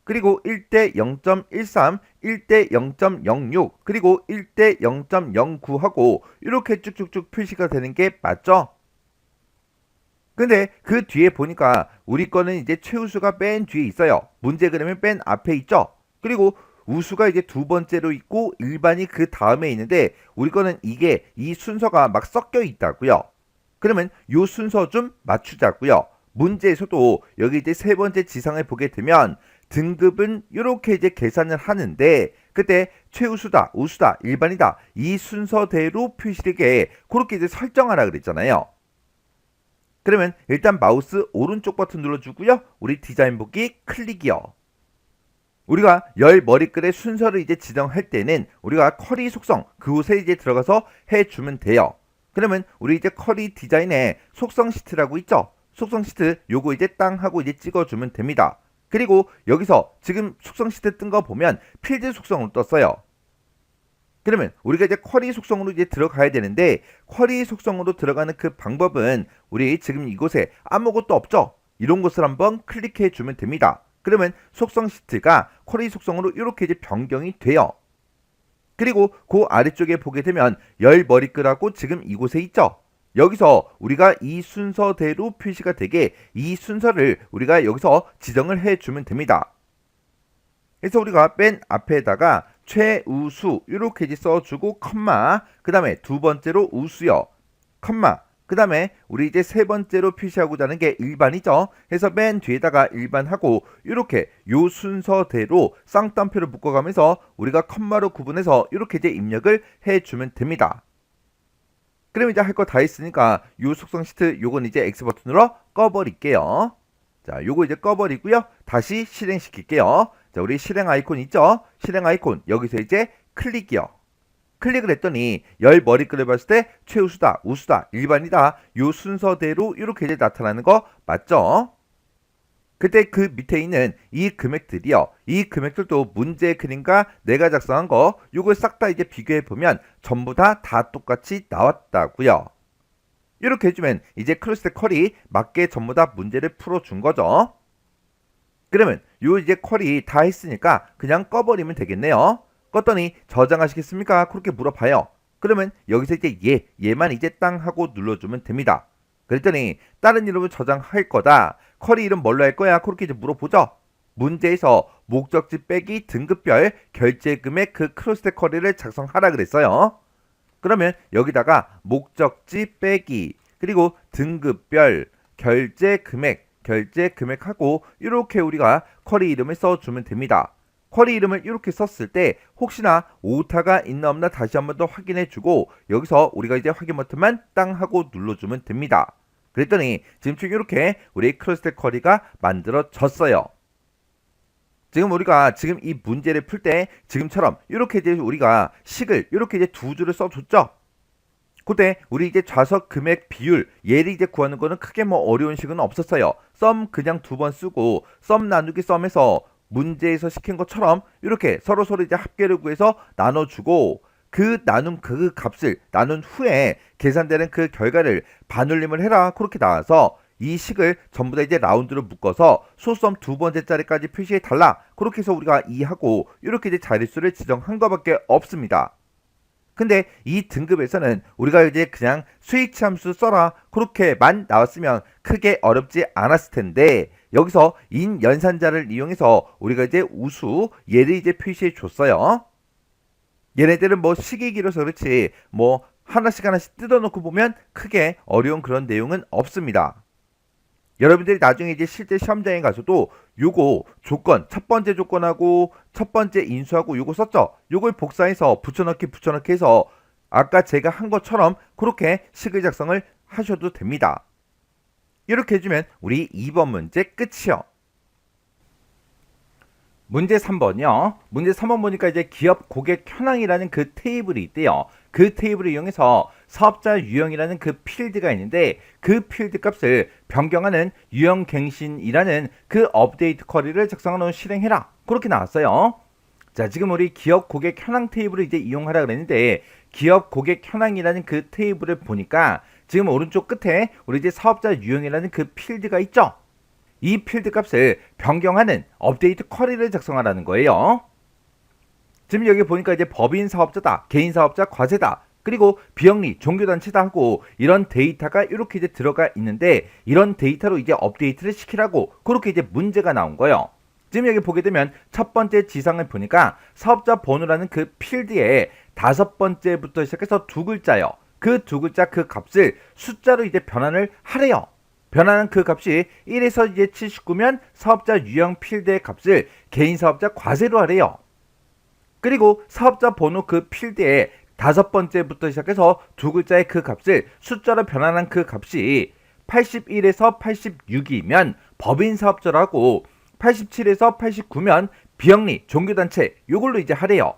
그리고 1대 0.13 1대 0.06 그리고 1대 0.09 하고 이렇게 쭉쭉쭉 표시가 되는 게 맞죠? 근데 그 뒤에 보니까 우리 거는 이제 최우수가 맨 뒤에 있어요. 문제 그러면 맨 앞에 있죠. 그리고 우수가 이제 두 번째로 있고 일반이 그 다음에 있는데 우리 거는 이게 이 순서가 막 섞여 있다고요. 그러면 요 순서 좀 맞추자고요. 문제에서도 여기 이제 세 번째 지상을 보게 되면 등급은 이렇게 이제 계산을 하는데 그때 최우수다, 우수다, 일반이다 이 순서대로 표시되게 그렇게 이제 설정하라 그랬잖아요. 그러면 일단 마우스 오른쪽 버튼 눌러주고요. 우리 디자인 보기 클릭이요. 우리가 열 머리글의 순서를 이제 지정할 때는 우리가 쿼리 속성 그곳에 이제 들어가서 해주면 돼요. 그러면 우리 이제 쿼리 디자인에 속성 시트라고 있죠. 속성 시트 요거 이제 땅 하고 이제 찍어주면 됩니다. 그리고 여기서 지금 속성 시트 뜬 거 보면 필드 속성으로 떴어요. 그러면 우리가 이제 쿼리 속성으로 이제 들어가야 되는데 쿼리 속성으로 들어가는 그 방법은 우리 지금 이곳에 아무것도 없죠. 이런 곳을 한번 클릭해 주면 됩니다. 그러면 속성 시트가 쿼리 속성으로 이렇게 이제 변경이 돼요. 그리고 그 아래쪽에 보게 되면 열 머리글하고 지금 이곳에 있죠. 여기서 우리가 이 순서대로 표시가 되게 이 순서를 우리가 여기서 지정을 해주면 됩니다. 그래서 우리가 맨 앞에다가 최우수 이렇게 이제 써주고 컴마 그 다음에 두 번째로 우수요 컴마 그 다음에 우리 이제 세 번째로 표시하고자 하는 게 일반이죠. 해서 맨 뒤에다가 일반하고 이렇게 요 순서대로 쌍따옴표를 묶어가면서 우리가 컴마로 구분해서 이렇게 이제 입력을 해주면 됩니다. 그럼 이제 할 거 다 했으니까 요 속성 시트 요건 이제 X 버튼으로 꺼버릴게요. 자, 요거 이제 꺼버리고요. 다시 실행시킬게요. 자, 우리 실행 아이콘 있죠? 실행 아이콘 여기서 이제 클릭이요. 클릭을 했더니 열 머리글을 봤을 때 최우수다, 우수다, 일반이다 요 순서대로 이렇게 이제 나타나는 거 맞죠? 그때 그 밑에 있는 이 금액들이요. 이 금액들도 문제 그림과 내가 작성한 거 요걸 싹 다 이제 비교해 보면 전부 다 똑같이 나왔다고요. 이렇게 해주면 이제 크로스텍 쿼리 맞게 전부 다 문제를 풀어준 거죠. 그러면 요 이제 쿼리 다 했으니까 그냥 꺼버리면 되겠네요. 껐더니 저장하시겠습니까? 그렇게 물어봐요. 그러면 여기서 이제 얘만 이제 땅 하고 눌러주면 됩니다. 그랬더니 다른 이름을 저장할 거다. 쿼리 이름 뭘로 할 거야? 그렇게 이제 물어보죠. 문제에서 목적지 빼기 등급별 결제 금액 그 크로스텍 쿼리를 작성하라 그랬어요. 그러면 여기다가 목적지 빼기, 그리고 등급별, 결제 금액하고 이렇게 우리가 쿼리 이름을 써주면 됩니다. 쿼리 이름을 이렇게 썼을 때 혹시나 오타가 있나 없나 다시 한번 더 확인해주고 여기서 우리가 이제 확인 버튼만 땅 하고 눌러주면 됩니다. 그랬더니 지금 이렇게 우리 크로스텍 쿼리가 만들어졌어요. 지금 우리가 지금 이 문제를 풀 때 지금처럼 이렇게 이제 우리가 식을 이렇게 이제 두 줄을 써줬죠. 그때 우리 이제 좌석 금액 비율 얘를 이제 구하는 거는 크게 뭐 어려운 식은 없었어요. 썸 그냥 두 번 쓰고 썸 나누기 썸에서 문제에서 시킨 것처럼 이렇게 서로 이제 합계를 구해서 나눠주고 그 나눈 그 값을 나눈 후에 계산되는 그 결과를 반올림을 해라 그렇게 나와서 이 식을 전부 다 이제 라운드로 묶어서 소썸 두 번째 자리까지 표시해 달라 그렇게 해서 우리가 이해하고 이렇게 이제 자릿수를 지정한 것밖에 없습니다. 근데 이 등급에서는 우리가 이제 그냥 스위치 함수 써라 그렇게만 나왔으면 크게 어렵지 않았을 텐데 여기서 인 연산자를 이용해서 우리가 이제 우수 얘를 이제 표시해 줬어요. 얘네들은 뭐 식이 길어서 그렇지 뭐 하나씩 뜯어놓고 보면 크게 어려운 그런 내용은 없습니다. 여러분들이 나중에 이제 실제 시험장에 가서도 요거 조건 첫 번째 조건하고 첫 번째 인수하고 요거 썼죠. 요걸 복사해서 붙여넣기 해서 아까 제가 한 것처럼 그렇게 식을 작성을 하셔도 됩니다. 이렇게 해주면 우리 2번 문제 끝이요. 문제 3번이요. 문제 3번 보니까 이제 기업 고객 현황이라는 그 테이블이 있대요. 그 테이블을 이용해서 사업자 유형이라는 그 필드가 있는데 그 필드 값을 변경하는 유형갱신이라는 그 업데이트 쿼리를 작성하는 실행해라. 그렇게 나왔어요. 자, 지금 우리 기업 고객 현황 테이블을 이제 이용하라 그랬는데 기업 고객 현황이라는 그 테이블을 보니까 지금 오른쪽 끝에 우리 이제 사업자 유형이라는 그 필드가 있죠. 이 필드 값을 변경하는 업데이트 쿼리를 작성하라는 거예요. 지금 여기 보니까 이제 법인 사업자다, 개인 사업자 과세다, 그리고 비영리, 종교단체다 하고 이런 데이터가 이렇게 이제 들어가 있는데 이런 데이터로 이제 업데이트를 시키라고 그렇게 이제 문제가 나온 거예요. 지금 여기 보게 되면 첫 번째 지상을 보니까 사업자 번호라는 그 필드에 다섯 번째부터 시작해서 두 글자요. 그 두 글자 그 값을 숫자로 이제 변환을 하래요. 변하는 그 값이 1에서 이제 79면 사업자 유형 필드의 값을 개인 사업자 과세로 하래요. 그리고 사업자 번호 그 필드에 다섯 번째부터 시작해서 두 글자의 그 값을 숫자로 변환한 그 값이 81에서 86이면 법인 사업자라고 87에서 89면 비영리 종교단체 요걸로 이제 하래요.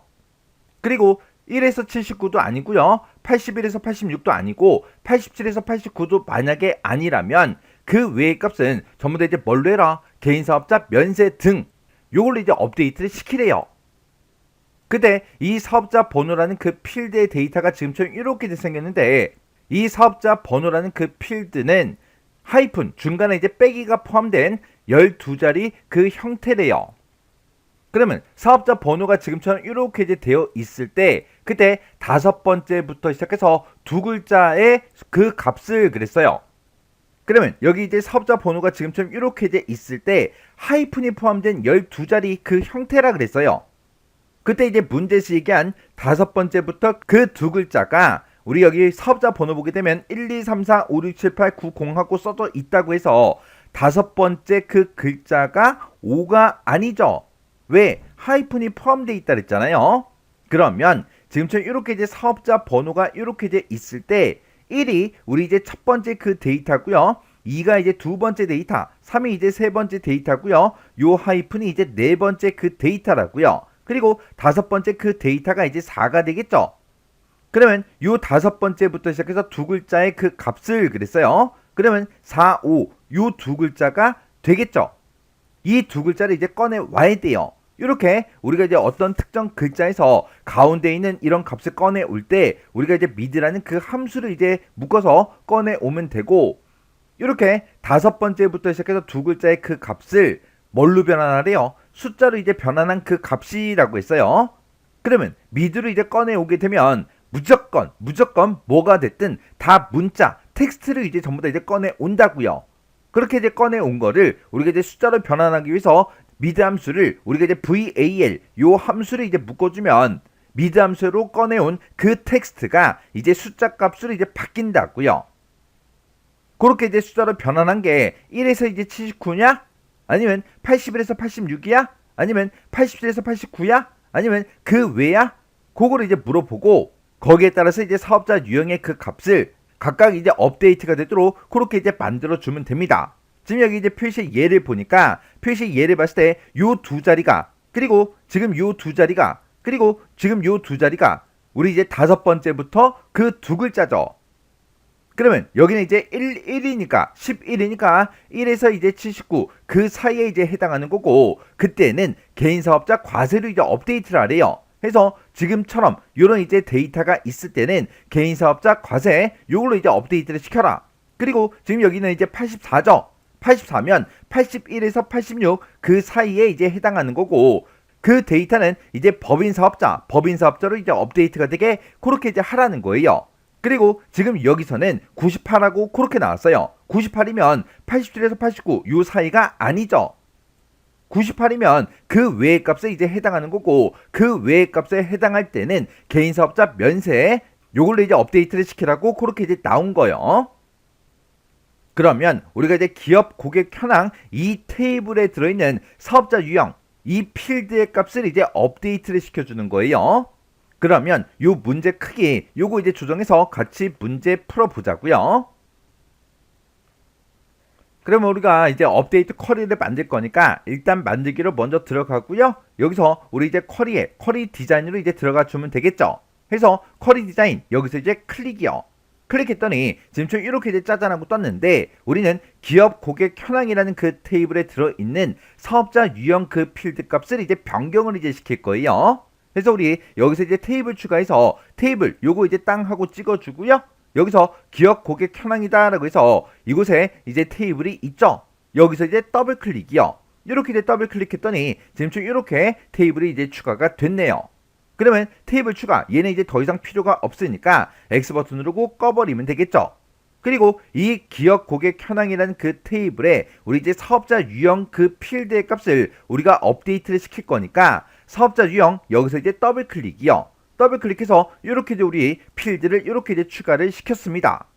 그리고 1에서 79도 아니고요. 81에서 86도 아니고 87에서 89도 만약에 아니라면 그 외의 값은 전부 다 이제 뭘로 해라? 개인 사업자 면세 등 요걸로 이제 업데이트를 시키래요. 근데 이 사업자 번호라는 그 필드의 데이터가 지금처럼 이렇게 생겼는데 이 사업자 번호라는 그 필드는 하이픈 중간에 이제 빼기가 포함된 12자리 그 형태래요. 그러면 사업자 번호가 지금처럼 이렇게 이제 되어 있을 때 그때 다섯 번째부터 시작해서 두 글자의 그 값을 그랬어요. 그러면 여기 이제 사업자 번호가 지금처럼 이렇게 이제 있을 때 하이픈이 포함된 12자리 그 형태라 그랬어요. 그때 이제 문제에서 얘기한 다섯 번째부터 그 두 글자가 우리 여기 사업자 번호 보게 되면 1, 2, 3, 4, 5, 6, 7, 8, 9, 0 하고 써져 있다고 해서 다섯 번째 그 글자가 5가 아니죠. 왜? 하이픈이 포함되어 있다 그랬잖아요. 그러면 지금처럼 이렇게 이제 사업자 번호가 이렇게 이제 있을 때 1이 우리 이제 첫 번째 그 데이터고요. 2가 이제 두 번째 데이터, 3이 이제 세 번째 데이터고요. 요 하이픈이 이제 네 번째 그 데이터라고요. 그리고 다섯 번째 그 데이터가 이제 4가 되겠죠. 그러면 요 다섯 번째부터 시작해서 두 글자의 그 값을 그랬어요. 그러면 4, 5, 요 두 글자가 되겠죠. 이 두 글자를 이제 꺼내 와야 돼요. 이렇게 우리가 이제 어떤 특정 글자에서 가운데 있는 이런 값을 꺼내 올 때 우리가 이제 미드라는 그 함수를 이제 묶어서 꺼내 오면 되고 이렇게 다섯 번째부터 시작해서 두 글자의 그 값을 뭘로 변환하래요? 숫자로 이제 변환한 그 값이라고 했어요. 그러면 미드로 이제 꺼내 오게 되면 무조건 뭐가 됐든 다 문자, 텍스트를 이제 전부 다 이제 꺼내 온다고요. 그렇게 이제 꺼내 온 거를 우리가 이제 숫자로 변환하기 위해서 미드 함수를 우리가 이제 VAL 요 함수를 이제 묶어주면 미드 함수로 꺼내온 그 텍스트가 이제 숫자 값으로 이제 바뀐다고요. 그렇게 이제 숫자로 변환한 게 1에서 이제 79냐? 아니면 81에서 86이야? 아니면 87에서 89야? 아니면 그 외야? 그거를 이제 물어보고 거기에 따라서 이제 사업자 유형의 그 값을 각각 이제 업데이트가 되도록 그렇게 이제 만들어 주면 됩니다. 지금 여기 이제 표시 예를 보니까 표시 예를 봤을 때 요 두 자리가 그리고 지금 요 두 자리가 그리고 지금 요 두 자리가 우리 이제 다섯 번째부터 그 두 글자죠. 그러면 여기는 이제 1이니까 11이니까 1에서 이제 79 그 사이에 이제 해당하는 거고 그때는 개인 사업자 과세로 이제 업데이트를 하래요. 해서 지금처럼 이런 이제 데이터가 있을 때는 개인 사업자 과세 요걸로 이제 업데이트를 시켜라. 그리고 지금 여기는 이제 84죠. 84면 81에서 86 그 사이에 이제 해당하는 거고 그 데이터는 이제 법인 사업자로 이제 업데이트가 되게 그렇게 이제 하라는 거예요. 그리고 지금 여기서는 98하고 그렇게 나왔어요. 98이면 87에서 89 요 사이가 아니죠. 98이면 그 외의 값에 이제 해당하는 거고 그 외의 값에 해당할 때는 개인 사업자 면세 요걸로 이제 업데이트를 시키라고 그렇게 이제 나온 거예요. 그러면 우리가 이제 기업 고객 현황 이 테이블에 들어있는 사업자 유형 이 필드의 값을 이제 업데이트를 시켜주는 거예요. 그러면 요 문제 크기 요거 이제 조정해서 같이 문제 풀어보자고요. 그러면 우리가 이제 업데이트 쿼리를 만들 거니까 일단 만들기로 먼저 들어가고요. 여기서 우리 이제 쿼리 디자인으로 이제 들어가 주면 되겠죠. 해서 쿼리 디자인 여기서 이제 클릭이요. 클릭했더니 지금처럼 이렇게 이제 짜잔하고 떴는데 우리는 기업 고객 현황이라는 그 테이블에 들어있는 사업자 유형 그 필드 값을 이제 변경을 이제 시킬 거예요. 그래서 우리 여기서 이제 테이블 추가해서 테이블 요거 이제 땅 하고 찍어주고요. 여기서 기업 고객 현황이다 라고 해서 이곳에 이제 테이블이 있죠. 여기서 이제 더블 클릭이요. 이렇게 이제 더블 클릭했더니 지금 이렇게 테이블이 이제 추가가 됐네요. 그러면 테이블 추가 얘는 이제 더 이상 필요가 없으니까 X 버튼 누르고 꺼버리면 되겠죠. 그리고 이 기업 고객 현황이라는 그 테이블에 우리 이제 사업자 유형 그 필드의 값을 우리가 업데이트를 시킬 거니까 사업자 유형 여기서 이제 더블 클릭이요. 더블 클릭해서 이렇게 이제 우리 필드를 이렇게 이제 추가를 시켰습니다.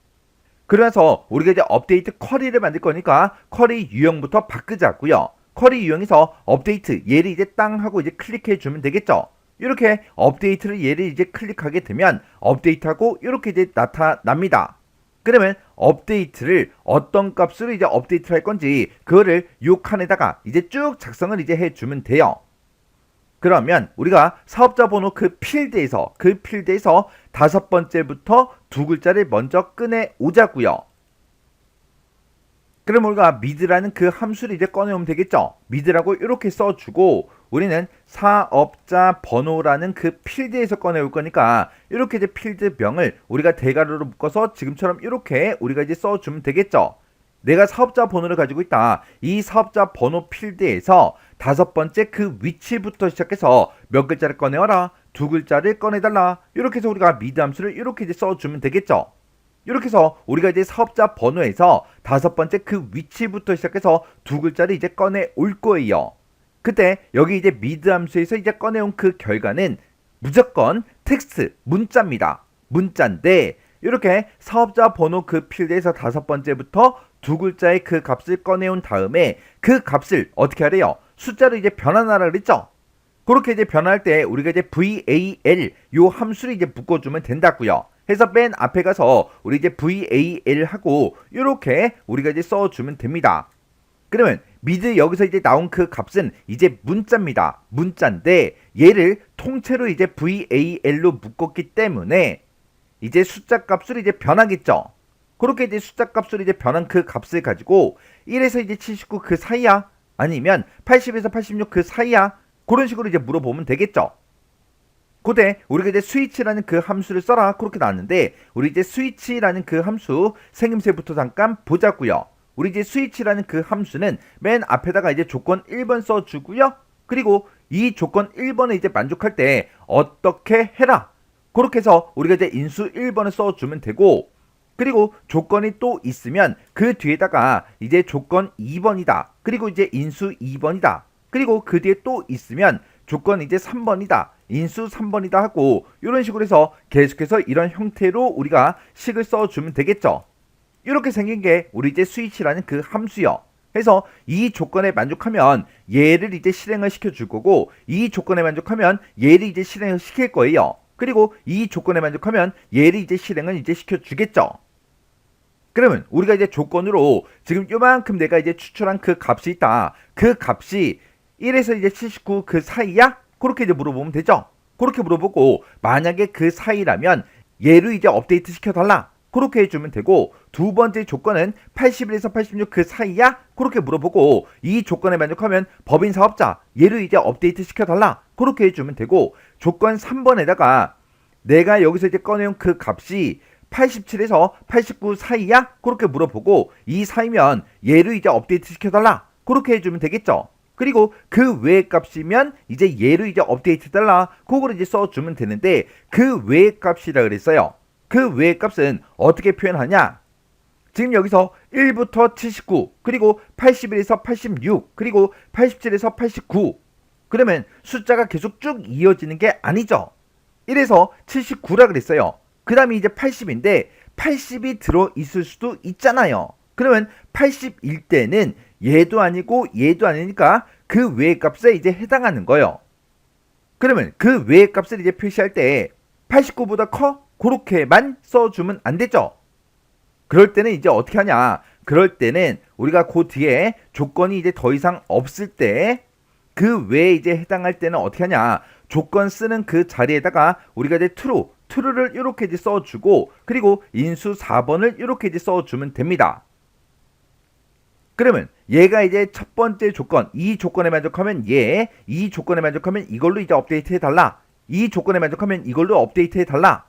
그래서 우리가 이제 업데이트 쿼리를 만들 거니까 쿼리 유형부터 바꾸자고요. 쿼리 유형에서 업데이트 얘를 이제 땅 하고 이제 클릭해 주면 되겠죠. 이렇게 업데이트를 얘를 이제 클릭하게 되면 업데이트하고 이렇게 이제 나타납니다. 그러면 업데이트를 어떤 값으로 이제 업데이트를 할 건지 그거를 요 칸에다가 이제 쭉 작성을 이제 해주면 돼요. 그러면 우리가 사업자 번호 그 필드에서 다섯 번째부터 두 글자를 먼저 꺼내 오자고요. 그럼 우리가 mid라는 그 함수를 이제 꺼내오면 되겠죠. mid라고 이렇게 써주고 우리는 사업자 번호라는 그 필드에서 꺼내올 거니까 이렇게 이제 필드명을 우리가 대괄호로 묶어서 지금처럼 이렇게 우리가 이제 써주면 되겠죠. 내가 사업자 번호를 가지고 있다. 이 사업자 번호 필드에서 다섯 번째 그 위치부터 시작해서 몇 글자를 꺼내와라. 두 글자를 꺼내달라. 이렇게 해서 우리가 미드 함수를 이렇게 이제 써주면 되겠죠. 이렇게 해서 우리가 이제 사업자 번호에서 다섯 번째 그 위치부터 시작해서 두 글자를 이제 꺼내 올 거예요. 그때 여기 이제 미드 함수에서 이제 꺼내온 그 결과는 무조건 텍스트 문자입니다. 문자인데 이렇게 사업자 번호 그 필드에서 다섯 번째부터 두 글자의 그 값을 꺼내온 다음에 그 값을 어떻게 하래요? 숫자로 이제 변환하라 그랬죠? 그렇게 이제 변환할 때 우리가 이제 VAL 요 함수를 이제 묶어주면 된다고요. 해서 맨 앞에 가서 우리 이제 VAL 하고 이렇게 우리가 이제 써주면 됩니다. 그러면 미드 여기서 이제 나온 그 값은 이제 문자입니다. 문자인데 얘를 통째로 이제 VAL로 묶었기 때문에 이제 숫자 값으로 이제 변하겠죠. 그렇게 이제 숫자 값으로 이제 변한 그 값을 가지고 1에서 이제 79 그 사이야? 아니면 80에서 86 그 사이야? 그런 식으로 이제 물어보면 되겠죠. 그때 우리가 이제 스위치라는 그 함수를 써라 그렇게 나왔는데 우리 이제 스위치라는 그 함수 생김새부터 잠깐 보자고요. 우리 이제 스위치라는 그 함수는 맨 앞에다가 이제 조건 1번 써주고요. 그리고 이 조건 1번에 이제 만족할 때 어떻게 해라. 그렇게 해서 우리가 이제 인수 1번을 써주면 되고 그리고 조건이 또 있으면 그 뒤에다가 이제 조건 2번이다. 그리고 이제 인수 2번이다. 그리고 그 뒤에 또 있으면 조건이 이제 3번이다. 인수 3번이다 하고 이런 식으로 해서 계속해서 이런 형태로 우리가 식을 써주면 되겠죠. 이렇게 생긴 게 우리 이제 스위치라는 그 함수요. 해서 이 조건에 만족하면 얘를 이제 실행을 시켜줄 거고 이 조건에 만족하면 얘를 이제 실행을 시킬 거예요. 그리고 이 조건에 만족하면 얘를 이제 실행을 이제 시켜주겠죠. 그러면 우리가 이제 조건으로 지금 요만큼 내가 이제 추출한 그 값이 있다. 그 값이 1에서 이제 79 그 사이야? 그렇게 이제 물어보면 되죠. 그렇게 물어보고 만약에 그 사이라면 얘로 이제 업데이트 시켜달라. 그렇게 해주면 되고 두 번째 조건은 81에서 86 그 사이야? 그렇게 물어보고 이 조건에 만족하면 법인 사업자 얘로 이제 업데이트 시켜달라. 그렇게 해주면 되고 조건 3번에다가 내가 여기서 이제 꺼내온 그 값이 87에서 89 사이야? 그렇게 물어보고 이 사이면 얘로 이제 업데이트 시켜달라. 그렇게 해주면 되겠죠. 그리고 그 외의 값이면 이제 얘로 이제 업데이트 달라. 그거를 이제 써주면 되는데 그 외의 값이라 그랬어요. 그 외의 값은 어떻게 표현하냐? 지금 여기서 1부터 79 그리고 81에서 86 그리고 87에서 89 그러면 숫자가 계속 쭉 이어지는 게 아니죠. 1에서 79라 그랬어요. 그 다음에 이제 80인데 80이 들어있을 수도 있잖아요. 그러면 80일 때는 얘도 아니고 얘도 아니니까 그 외의 값에 이제 해당하는 거예요. 그러면 그 외의 값을 이제 표시할 때 89보다 커? 그렇게만 써주면 안 되죠. 그럴 때는 이제 어떻게 하냐? 그럴 때는 우리가 그 뒤에 조건이 이제 더 이상 없을 때 그 외에 이제 해당할 때는 어떻게 하냐? 조건 쓰는 그 자리에다가 우리가 이제 true를 이렇게 이제 써주고 그리고 인수 4번을 이렇게 이제 써주면 됩니다. 그러면 얘가 이제 첫 번째 조건, 이 조건에 만족하면 얘, 이 조건에 만족하면 이걸로 이제 업데이트 해달라. 이 조건에 만족하면 이걸로 업데이트 해달라.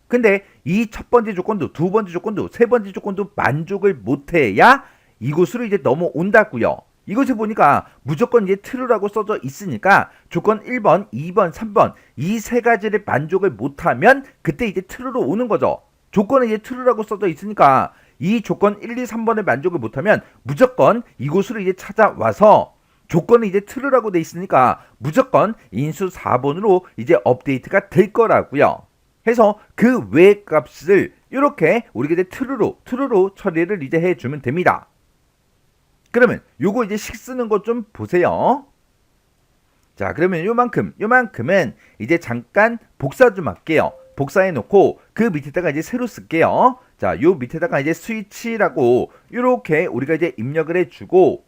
근데 이 첫 번째 조건도 두 번째 조건도 세 번째 조건도 만족을 못해야 이곳으로 이제 넘어온다고요. 이것을 보니까 무조건 이제 true라고 써져 있으니까 조건 1번, 2번, 3번 이 세 가지를 만족을 못하면 그때 이제 true로 오는 거죠. 조건은 이제 true라고 써져 있으니까 이 조건 1, 2, 3번을 만족을 못하면 무조건 이곳으로 이제 찾아와서 조건은 이제 true라고 돼 있으니까 무조건 인수 4번으로 이제 업데이트가 될 거라고요. 해서 그 외의 값을 이렇게 우리가 이제 true로 처리를 이제 해주면 됩니다. 그러면 요거 이제 식 쓰는 거 좀 보세요. 자, 그러면 요만큼은 이제 잠깐 복사 좀 할게요. 복사해 놓고 그 밑에다가 이제 새로 쓸게요. 자, 요 밑에다가 이제 스위치라고 이렇게 우리가 이제 입력을 해주고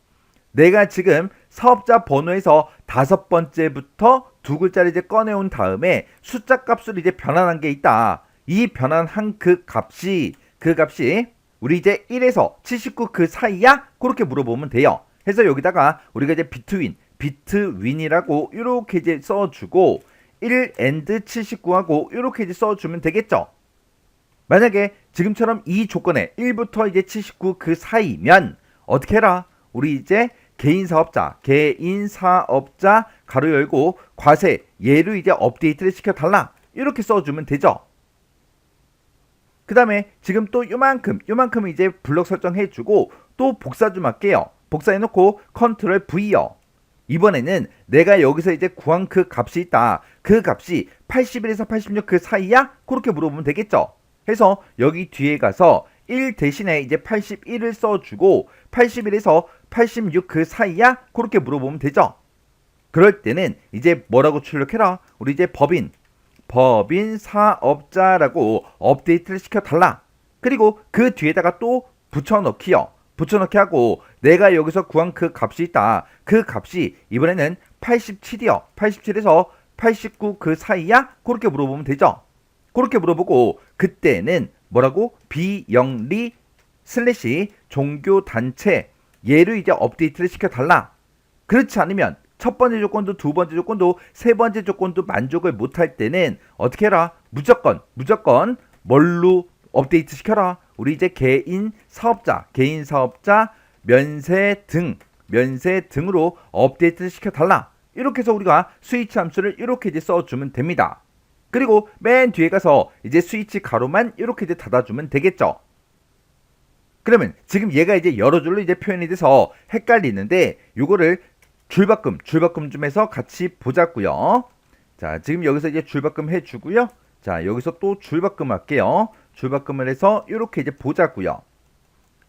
내가 지금 사업자 번호에서 5번째부터 두 글자를 이제 꺼내온 다음에 숫자 값으로 이제 변환한 게 있다. 이 변환한 그 값이 우리 이제 1에서 79 그 사이야? 그렇게 물어보면 돼요. 해서 여기다가 우리가 이제 between이라고 이렇게 이제 써주고 1 and 79하고 이렇게 이제 써주면 되겠죠. 만약에 지금처럼 이 조건에 1부터 이제 79 그 사이면 어떻게 해라? 우리 이제 개인 사업자 가로 열고 과세 얘로 이제 업데이트를 시켜달라. 이렇게 써주면 되죠. 그 다음에 지금 또 요만큼은 이제 블럭 설정해주고 또 복사 좀 할게요. 복사해놓고 컨트롤 V요. 이번에는 내가 여기서 이제 구한 그 값이 있다. 그 값이 81에서 86 그 사이야? 그렇게 물어보면 되겠죠. 해서 여기 뒤에 가서 1 대신에 이제 81을 써주고 81에서 86 그 사이야? 그렇게 물어보면 되죠. 그럴 때는 이제 뭐라고 출력해라? 우리 이제 법인 사업자라고 업데이트를 시켜달라. 그리고 그 뒤에다가 또 붙여넣기 하고 내가 여기서 구한 그 값이 있다. 그 값이 이번에는 87이요. 87에서 89 그 사이야? 그렇게 물어보면 되죠. 그렇게 물어보고 그때는 뭐라고? 비영리 / 종교단체 얘로 이제 업데이트를 시켜달라. 그렇지 않으면 첫 번째 조건도 두 번째 조건도 세 번째 조건도 만족을 못할 때는 어떻게 해라? 무조건 뭘로 업데이트 시켜라? 우리 이제 개인 사업자 면세 등으로 업데이트를 시켜달라. 이렇게 해서 우리가 스위치 함수를 이렇게 이제 써주면 됩니다. 그리고 맨 뒤에 가서 이제 스위치 가로만 이렇게 이제 닫아주면 되겠죠. 그러면 지금 얘가 이제 여러 줄로 이제 표현이 돼서 헷갈리는데 요거를 줄바꿈 좀 해서 같이 보자고요. 자, 지금 여기서 이제 줄바꿈 해주고요. 자, 여기서 또 줄바꿈 할게요. 줄바꿈을 해서 이렇게 이제 보자고요.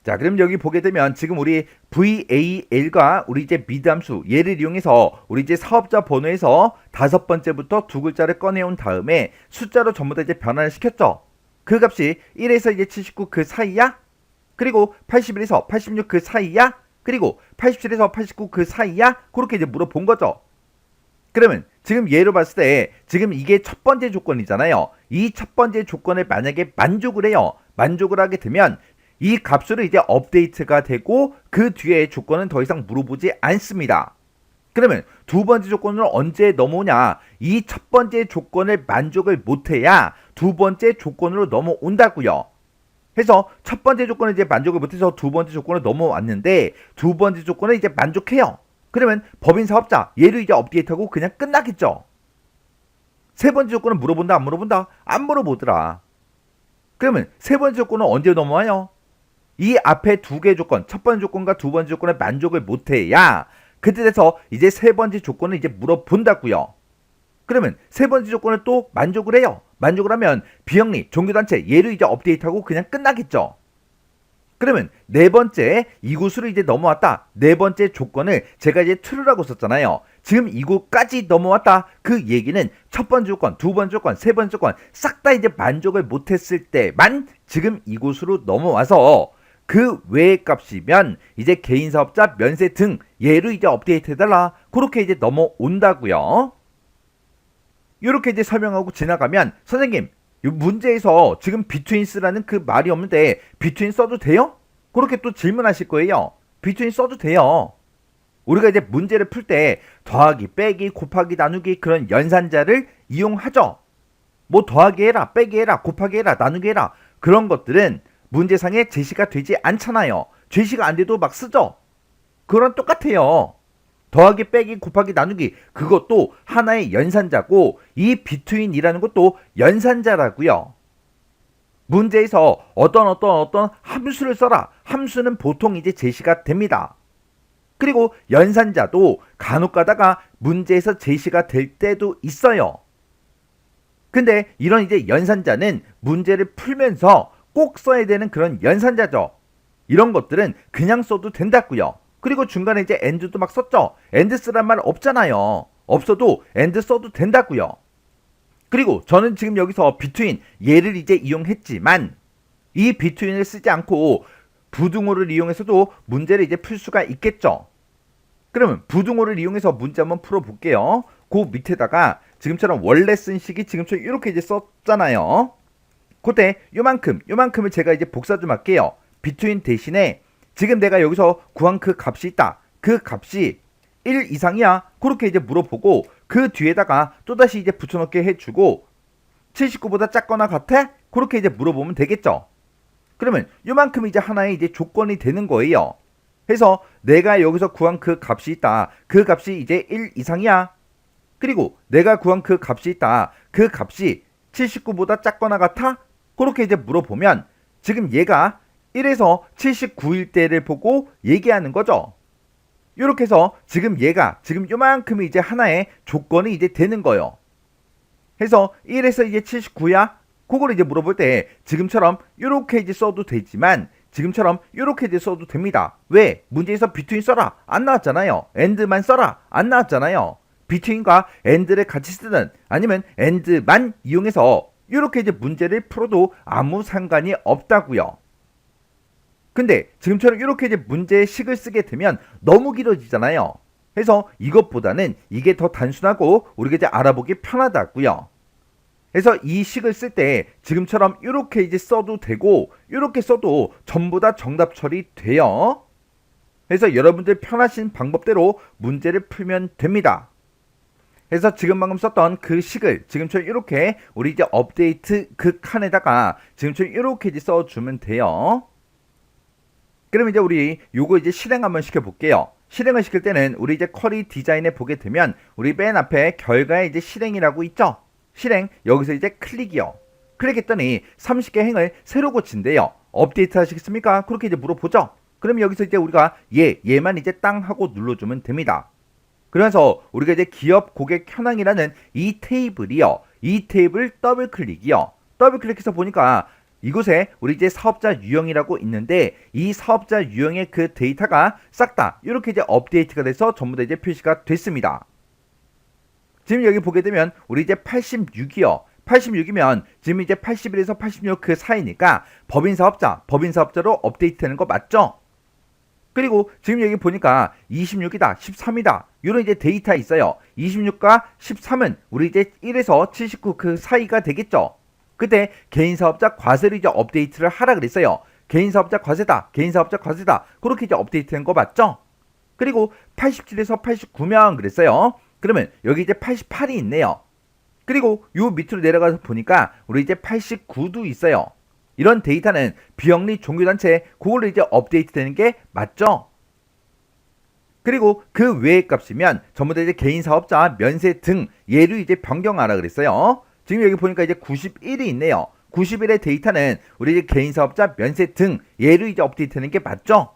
자, 그럼 여기 보게 되면 지금 우리 VAL과 우리 이제 미드함수 얘를 이용해서 우리 이제 사업자 번호에서 5번째부터 두 글자를 꺼내온 다음에 숫자로 전부 다 이제 변환을 시켰죠. 그 값이 1에서 이제 79 그 사이야? 그리고 81에서 86 그 사이야? 그리고 87에서 89 그 사이야? 그렇게 이제 물어본 거죠. 그러면 지금 예로 봤을 때 지금 이게 첫 번째 조건이잖아요. 이 첫 번째 조건을 만약에 만족을 해요. 만족을 하게 되면 이 값으로 이제 업데이트가 되고 그 뒤에 조건은 더 이상 물어보지 않습니다. 그러면 두 번째 조건은 언제 넘어오냐? 이 첫 번째 조건을 만족을 못해야 두 번째 조건으로 넘어온다고요. 그래서 첫 번째 조건을 이제 만족을 못해서 두 번째 조건을 넘어왔는데 두 번째 조건을 이제 만족해요. 그러면 법인 사업자 얘를 이제 업데이트하고 그냥 끝나겠죠. 세 번째 조건은 물어본다 안 물어본다? 안 물어보더라. 그러면 세 번째 조건은 언제 넘어와요? 이 앞에 두 개의 조건, 첫 번째 조건과 두 번째 조건을 만족을 못해야 그때 돼서 이제 세 번째 조건을 이제 물어본다고요. 그러면 세 번째 조건을 또 만족을 해요. 만족을 하면 비영리, 종교단체 얘를 이제 업데이트하고 그냥 끝나겠죠. 그러면 네 번째 이곳으로 이제 넘어왔다. 네 번째 조건을 제가 이제 true라고 썼잖아요. 지금 이곳까지 넘어왔다. 그 얘기는 첫 번째 조건, 두 번째 조건, 세 번째 조건 싹 다 이제 만족을 못했을 때만 지금 이곳으로 넘어와서 그 외의 값이면 이제 개인 사업자 면세 등 얘로 이제 업데이트 해달라. 그렇게 이제 넘어온다고요. 이렇게 이제 설명하고 지나가면 선생님 이 문제에서 지금 비트윈스라는 그 말이 없는데 비트윈 써도 돼요? 그렇게 또 질문하실 거예요. 비트윈 써도 돼요. 우리가 이제 문제를 풀 때 더하기, 빼기, 곱하기, 나누기 그런 연산자를 이용하죠. 뭐 더하기 해라, 빼기 해라, 곱하기 해라, 나누기 해라 그런 것들은 문제상에 제시가 되지 않잖아요. 제시가 안 돼도 막 쓰죠. 그런 똑같아요. 더하기, 빼기, 곱하기, 나누기 그것도 하나의 연산자고 이 비트윈이라는 것도 연산자라고요. 문제에서 어떤 함수를 써라. 함수는 보통 이제 제시가 됩니다. 그리고 연산자도 간혹 가다가 문제에서 제시가 될 때도 있어요. 근데 이런 이제 연산자는 문제를 풀면서 꼭 써야 되는 그런 연산자죠. 이런 것들은 그냥 써도 된다고요. 그리고 중간에 이제 and도 막 썼죠. and 쓰란 말 없잖아요. 없어도 and 써도 된다고요. 그리고 저는 지금 여기서 between 얘를 이제 이용했지만 이 between을 쓰지 않고 부등호를 이용해서도 문제를 이제 풀 수가 있겠죠. 그러면 부등호를 이용해서 문제 한번 풀어볼게요. 그 밑에다가 지금처럼 원래 쓴 식이 지금처럼 이렇게 이제 썼잖아요. 그때 요만큼을 제가 이제 복사 좀 할게요. between 대신에 지금 내가 여기서 구한 그 값이 있다. 그 값이 1 이상이야. 그렇게 이제 물어보고 그 뒤에다가 또다시 이제 붙여넣게 해주고 79보다 작거나 같아? 그렇게 이제 물어보면 되겠죠. 그러면 요만큼 이제 하나의 이제 조건이 되는 거예요. 그래서 내가 여기서 구한 그 값이 있다. 그 값이 이제 1 이상이야. 그리고 내가 구한 그 값이 있다. 그 값이 79보다 작거나 같아? 그렇게 이제 물어보면 지금 얘가 1에서 79일 때를 보고 얘기하는 거죠. 이렇게 해서 지금 얘가 지금 요만큼이 이제 하나의 조건이 이제 되는 거예요. 그래서 1에서 이제 79야? 그걸 이제 물어볼 때 지금처럼 이렇게 이제 써도 되지만 지금처럼 이렇게 이제 써도 됩니다. 왜? 문제에서 between 써라 안 나왔잖아요. and만 써라 안 나왔잖아요. between과 and를 같이 쓰든 아니면 and만 이용해서 이렇게 이제 문제를 풀어도 아무 상관이 없다고요. 근데 지금처럼 이렇게 이제 문제의 식을 쓰게 되면 너무 길어지잖아요. 그래서 이것보다는 이게 더 단순하고 우리가 이제 알아보기 편하다고요. 그래서 이 식을 쓸 때 지금처럼 이렇게 이제 써도 되고 이렇게 써도 전부 다 정답 처리돼요. 그래서 여러분들 편하신 방법대로 문제를 풀면 됩니다. 그래서 지금 방금 썼던 그 식을 지금처럼 이렇게 우리 이제 업데이트 그 칸에다가 지금처럼 이렇게 이제 써주면 돼요. 그럼 이제 우리 요거 이제 실행 한번 시켜볼게요. 실행을 시킬 때는 우리 이제 쿼리 디자인에 보게 되면 우리 맨 앞에 결과에 이제 실행이라고 있죠. 실행 여기서 이제 클릭이요. 클릭했더니 30개 행을 새로 고친대요. 업데이트 하시겠습니까? 그렇게 이제 물어보죠. 그럼 여기서 이제 우리가 얘만 이제 땅 하고 눌러주면 됩니다. 그래서 우리가 이제 기업 고객 현황이라는 이 테이블이요. 이 테이블 더블 클릭이요. 더블 클릭해서 보니까 이곳에 우리 이제 사업자 유형이라고 있는데 이 사업자 유형의 그 데이터가 싹 다 이렇게 이제 업데이트가 돼서 전부 다 이제 표시가 됐습니다. 지금 여기 보게 되면 우리 이제 86이요. 86이면 지금 이제 81에서 86 그 사이니까 법인 사업자로 업데이트 되는 거 맞죠? 그리고 지금 여기 보니까 26이다, 13이다. 이런 이제 데이터 있어요. 26과 13은 우리 이제 1에서 79 그 사이가 되겠죠. 그때 개인 사업자 과세를 이제 업데이트를 하라 그랬어요. 개인 사업자 과세다, 개인 사업자 과세다. 그렇게 이제 업데이트 된 거 맞죠? 그리고 87에서 89면 그랬어요. 그러면 여기 이제 88이 있네요. 그리고 요 밑으로 내려가서 보니까 우리 이제 89도 있어요. 이런 데이터는 비영리 종교단체 그걸로 이제 업데이트 되는 게 맞죠? 그리고 그 외의 값이면 전부 다 이제 개인 사업자 면세 등 얘를 이제 변경하라 그랬어요. 지금 여기 보니까 이제 91이 있네요. 91의 데이터는 우리 이제 개인 사업자 면세 등 얘를 이제 업데이트 되는 게 맞죠?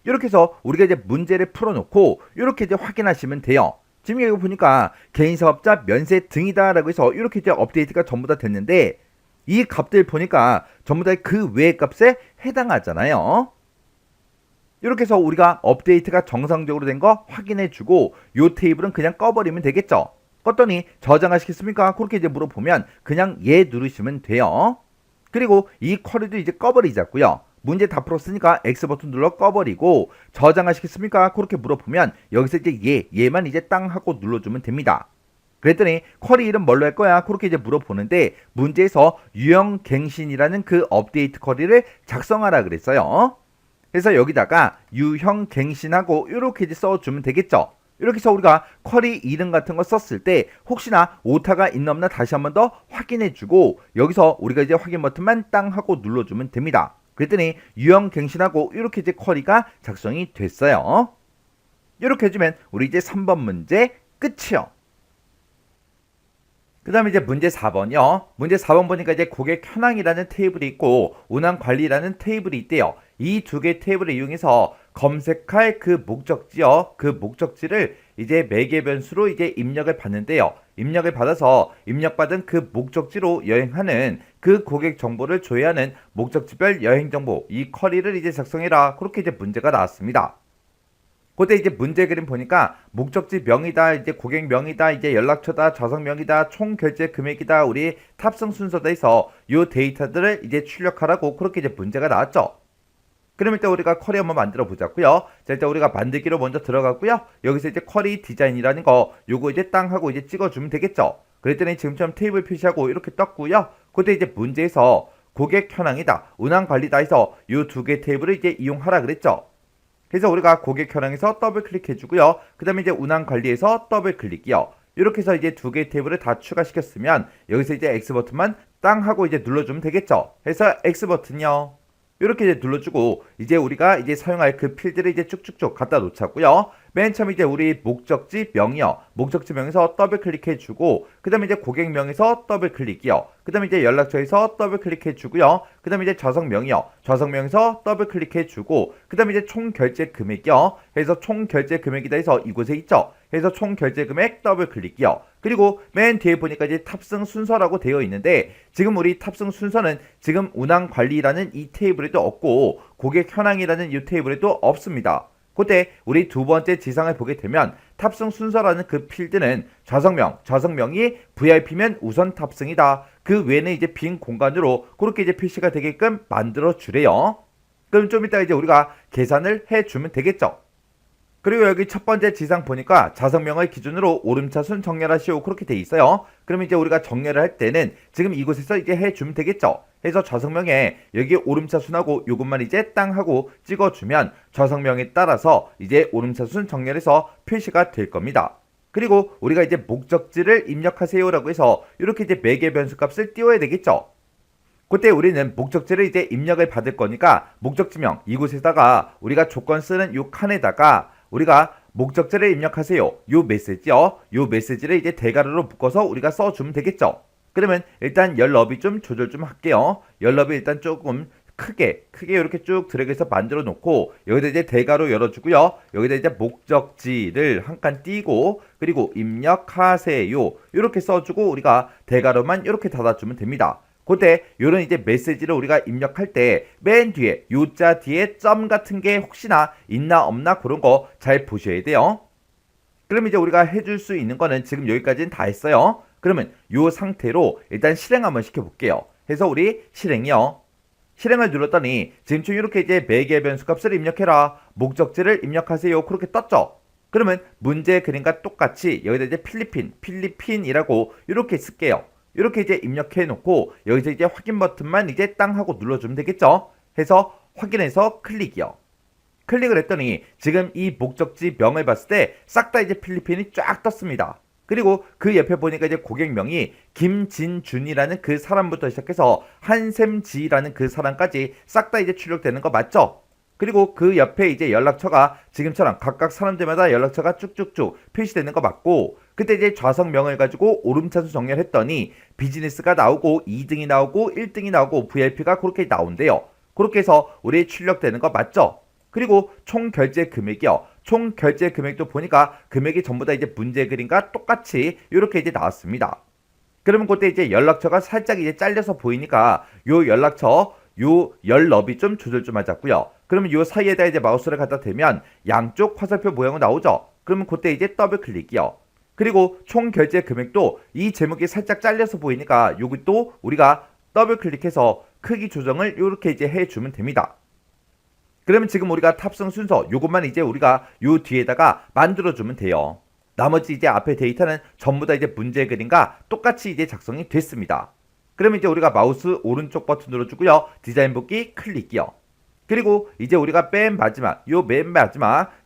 이렇게 해서 우리가 이제 문제를 풀어놓고 이렇게 이제 확인하시면 돼요. 지금 여기 보니까 개인 사업자 면세 등이다라고 해서 이렇게 이제 업데이트가 전부 다 됐는데 이 값들 보니까 전부 다 그 외의 값에 해당하잖아요. 이렇게 해서 우리가 업데이트가 정상적으로 된 거 확인해주고 이 테이블은 그냥 꺼버리면 되겠죠. 껐더니 저장하시겠습니까? 그렇게 이제 물어보면 그냥 예 누르시면 돼요. 그리고 이 쿼리도 이제 꺼버리자고요. 문제 다 풀었으니까 X 버튼 눌러 꺼버리고 저장하시겠습니까? 그렇게 물어보면 여기서 이제 얘만 이제 땅 하고 눌러주면 됩니다. 그랬더니 쿼리 이름 뭘로 할 거야? 그렇게 이제 물어보는데 문제에서 유형갱신이라는 그 업데이트 쿼리를 작성하라 그랬어요. 그래서 여기다가 유형갱신하고 이렇게 이제 써주면 되겠죠. 이렇게 해서 우리가 쿼리 이름 같은 거 썼을 때 혹시나 오타가 있나 없나 다시 한번 더 확인해주고 여기서 우리가 이제 확인 버튼만 땅 하고 눌러주면 됩니다. 그랬더니 유형갱신하고 이렇게 이제 쿼리가 작성이 됐어요. 이렇게 해주면 우리 이제 3번 문제 끝이요. 그 다음에 이제 문제 4번이요. 문제 4번 보니까 이제 고객 현황이라는 테이블이 있고 운항관리라는 테이블이 있대요. 이 두 개 테이블을 이용해서 검색할 그 목적지요. 그 목적지를 이제 매개 변수로 이제 입력을 받는데요. 입력을 받아서 입력받은 그 목적지로 여행하는 그 고객 정보를 조회하는 목적지별 여행 정보 이 쿼리를 이제 작성해라. 그렇게 이제 문제가 나왔습니다. 그때 이제 문제 그림 보니까 목적지 명이다, 이제 고객 명이다, 이제 연락처다, 좌석 명이다, 총 결제 금액이다, 우리 탑승 순서다 해서 이 데이터들을 이제 출력하라고 그렇게 이제 문제가 나왔죠. 그럼 일단 우리가 쿼리 한번 만들어 보자고요. 자, 일단 우리가 만들기로 먼저 들어가고요. 여기서 이제 쿼리 디자인이라는 거 요거 이제 땅 하고 이제 찍어주면 되겠죠. 그랬더니 지금처럼 테이블 표시하고 이렇게 떴고요. 그때 이제 문제에서 고객 현황이다, 운항 관리다 해서 이 두 개 테이블을 이제 이용하라 그랬죠. 그래서 우리가 고객 현황에서 더블 클릭해주고요. 그 다음에 이제 운항 관리에서 더블 클릭이요. 이렇게 해서 이제 두 개의 테이블을 다 추가시켰으면 여기서 이제 X 버튼만 땅 하고 이제 눌러주면 되겠죠. 그래서 X 버튼요. 이렇게 이제 눌러주고 이제 우리가 이제 사용할 그 필드를 이제 쭉쭉쭉 갖다 놓자고요. 맨 처음 이제 우리 목적지 명이요. 목적지 명에서 더블 클릭해주고 그 다음에 이제 고객 명에서 더블 클릭이요. 그 다음에 이제 연락처에서 더블 클릭해주고요. 그 다음에 이제 좌석 명이요. 좌석 명에서 더블 클릭해주고 그 다음에 이제 총 결제 금액이요. 그래서 총 결제 금액이다 해서 이곳에 있죠. 그래서 총 결제 금액 더블 클릭이요. 그리고 맨 뒤에 보니까 이제 탑승 순서라고 되어 있는데 지금 우리 탑승 순서는 지금 운항 관리라는 이 테이블에도 없고 고객 현황이라는 이 테이블에도 없습니다. 그때 우리 두 번째 지상을 보게 되면 탑승 순서라는 그 필드는 좌석명이 VIP면 우선 탑승이다. 그 외에는 이제 빈 공간으로 그렇게 이제 표시가 되게끔 만들어 주래요. 그럼 좀 이따 이제 우리가 계산을 해주면 되겠죠. 그리고 여기 첫 번째 지상 보니까 좌석명을 기준으로 오름차순 정렬하시오 그렇게 돼 있어요. 그럼 이제 우리가 정렬을 할 때는 지금 이곳에서 이제 해주면 되겠죠. 해서 좌석명에 여기 오름차순하고 요것만 이제 땅 하고 찍어주면 좌석명에 따라서 이제 오름차순 정렬해서 표시가 될 겁니다. 그리고 우리가 이제 목적지를 입력하세요라고 해서 이렇게 이제 매개 변수 값을 띄워야 되겠죠. 그때 우리는 목적지를 이제 입력을 받을 거니까 목적지명 이곳에다가 우리가 조건 쓰는 요 칸에다가 우리가 목적지를 입력하세요. 요 메시지요. 요 메시지를 이제 대괄호로 묶어서 우리가 써주면 되겠죠. 그러면 일단 열 너비 좀 조절 좀 할게요. 열 너비 일단 조금 크게 이렇게 쭉 드래그해서 만들어 놓고 여기다 이제 대괄호 열어주고요. 여기다 이제 목적지를 한 칸 띄고 그리고 입력하세요 이렇게 써주고 우리가 대괄호만 이렇게 닫아주면 됩니다. 그때 요런 이제 메시지를 우리가 입력할 때 맨 뒤에 요자 뒤에 점 같은 게 혹시나 있나 없나 그런 거 잘 보셔야 돼요. 그럼 이제 우리가 해줄 수 있는 거는 지금 여기까지는 다 했어요. 그러면 요 상태로 일단 실행 한번 시켜볼게요. 해서 우리 실행이요. 실행을 눌렀더니 지금처럼 이렇게 이제 매개 변수 값을 입력해라. 목적지를 입력하세요. 그렇게 떴죠. 그러면 문제 그림과 똑같이 여기다 이제 필리핀이라고 이렇게 쓸게요. 이렇게 이제 입력해 놓고 여기서 이제 확인 버튼만 이제 땅 하고 눌러주면 되겠죠. 해서 확인해서 클릭이요. 클릭을 했더니 지금 이 목적지 명을 봤을 때 싹 다 이제 필리핀이 쫙 떴습니다. 그리고 그 옆에 보니까 이제 고객명이 김진준이라는 그 사람부터 시작해서 한샘지라는 그 사람까지 싹 다 이제 출력되는 거 맞죠? 그리고 그 옆에 이제 연락처가 지금처럼 각각 사람들마다 연락처가 쭉쭉쭉 표시되는 거 맞고 그때 이제 좌석명을 가지고 오름차순 정렬 했더니 비즈니스가 나오고 2등이 나오고 1등이 나오고 VIP가 그렇게 나온대요. 그렇게 해서 우리 출력되는 거 맞죠? 그리고 총 결제 금액이요. 총 결제 금액도 보니까 금액이 전부 다 이제 문제 그림과 똑같이 이렇게 이제 나왔습니다. 그러면 그때 이제 연락처가 살짝 이제 잘려서 보이니까 요 연락처 요 열너비 좀 조절 좀 하자고요. 그러면 요 사이에다 이제 마우스를 갖다 대면 양쪽 화살표 모양으로 나오죠. 그러면 그때 이제 더블 클릭이요. 그리고 총 결제 금액도 이 제목이 살짝 잘려서 보이니까 요것도 우리가 더블 클릭해서 크기 조정을 이렇게 이제 해주면 됩니다. 그러면 지금 우리가 탑승 순서 요것만 이제 우리가 요 뒤에다가 만들어주면 돼요. 나머지 이제 앞에 데이터는 전부 다 이제 문제 그림과 똑같이 이제 작성이 됐습니다. 그러면 이제 우리가 마우스 오른쪽 버튼 눌러주고요. 디자인 복귀 클릭이요. 그리고 이제 우리가 맨 마지막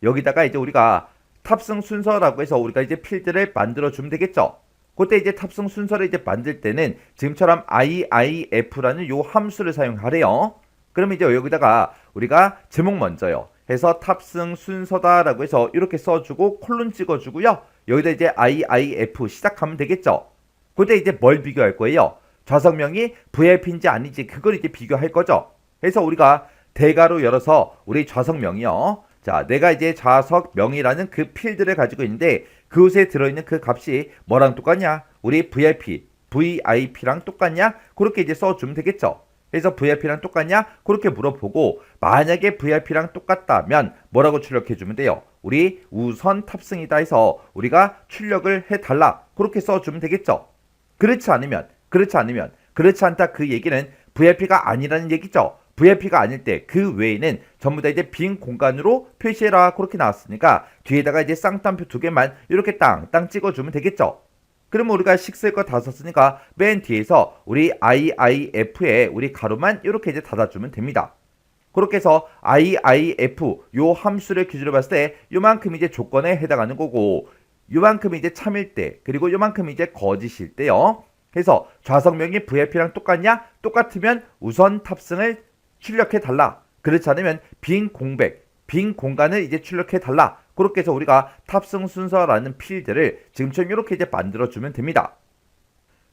여기다가 이제 우리가 탑승 순서라고 해서 우리가 이제 필드를 만들어주면 되겠죠. 그때 이제 탑승 순서를 이제 만들 때는 지금처럼 IIF라는 요 함수를 사용하래요. 그러면 이제 여기다가 우리가 제목 먼저요. 해서 탑승 순서다라고 해서 이렇게 써주고 콜론 찍어주고요. 여기다 이제 IIF 시작하면 되겠죠. 그때 이제 뭘 비교할 거예요? 좌석명이 VIP인지 아닌지 그걸 이제 비교할 거죠. 그래서 우리가 대괄호 열어서 우리 좌석명이요. 자, 내가 이제 좌석명이라는 그 필드를 가지고 있는데 그곳에 들어있는 그 값이 뭐랑 똑같냐? 우리 VIP랑 똑같냐? 그렇게 이제 써주면 되겠죠. 그래서 VIP랑 똑같냐? 그렇게 물어보고 만약에 VIP랑 똑같다면 뭐라고 출력해주면 돼요? 우리 우선 탑승이다 해서 우리가 출력을 해달라. 그렇게 써주면 되겠죠. 그렇지 않다 그 얘기는 VIP가 아니라는 얘기죠. VIP가 아닐 때 그 외에는 전부 다 이제 빈 공간으로 표시해라. 그렇게 나왔으니까 뒤에다가 이제 쌍따옴표 2개만 이렇게 땅땅 찍어주면 되겠죠. 그러면 우리가 식쓸 거 다 썼으니까 맨 뒤에서 우리 IIF에 우리 가로만 이렇게 이제 닫아주면 됩니다. 그렇게 해서 IIF 요 함수를 기준으로 봤을 때 요만큼 이제 조건에 해당하는 거고 요만큼 이제 참일 때 그리고 요만큼 이제 거짓일 때요. 그래서 좌석명이 VIP랑 똑같냐? 똑같으면 우선 탑승을 출력해 달라. 그렇지 않으면 빈 공간을 이제 출력해 달라. 그렇게 해서 우리가 탑승 순서라는 필드를 지금처럼 이렇게 이제 만들어주면 됩니다.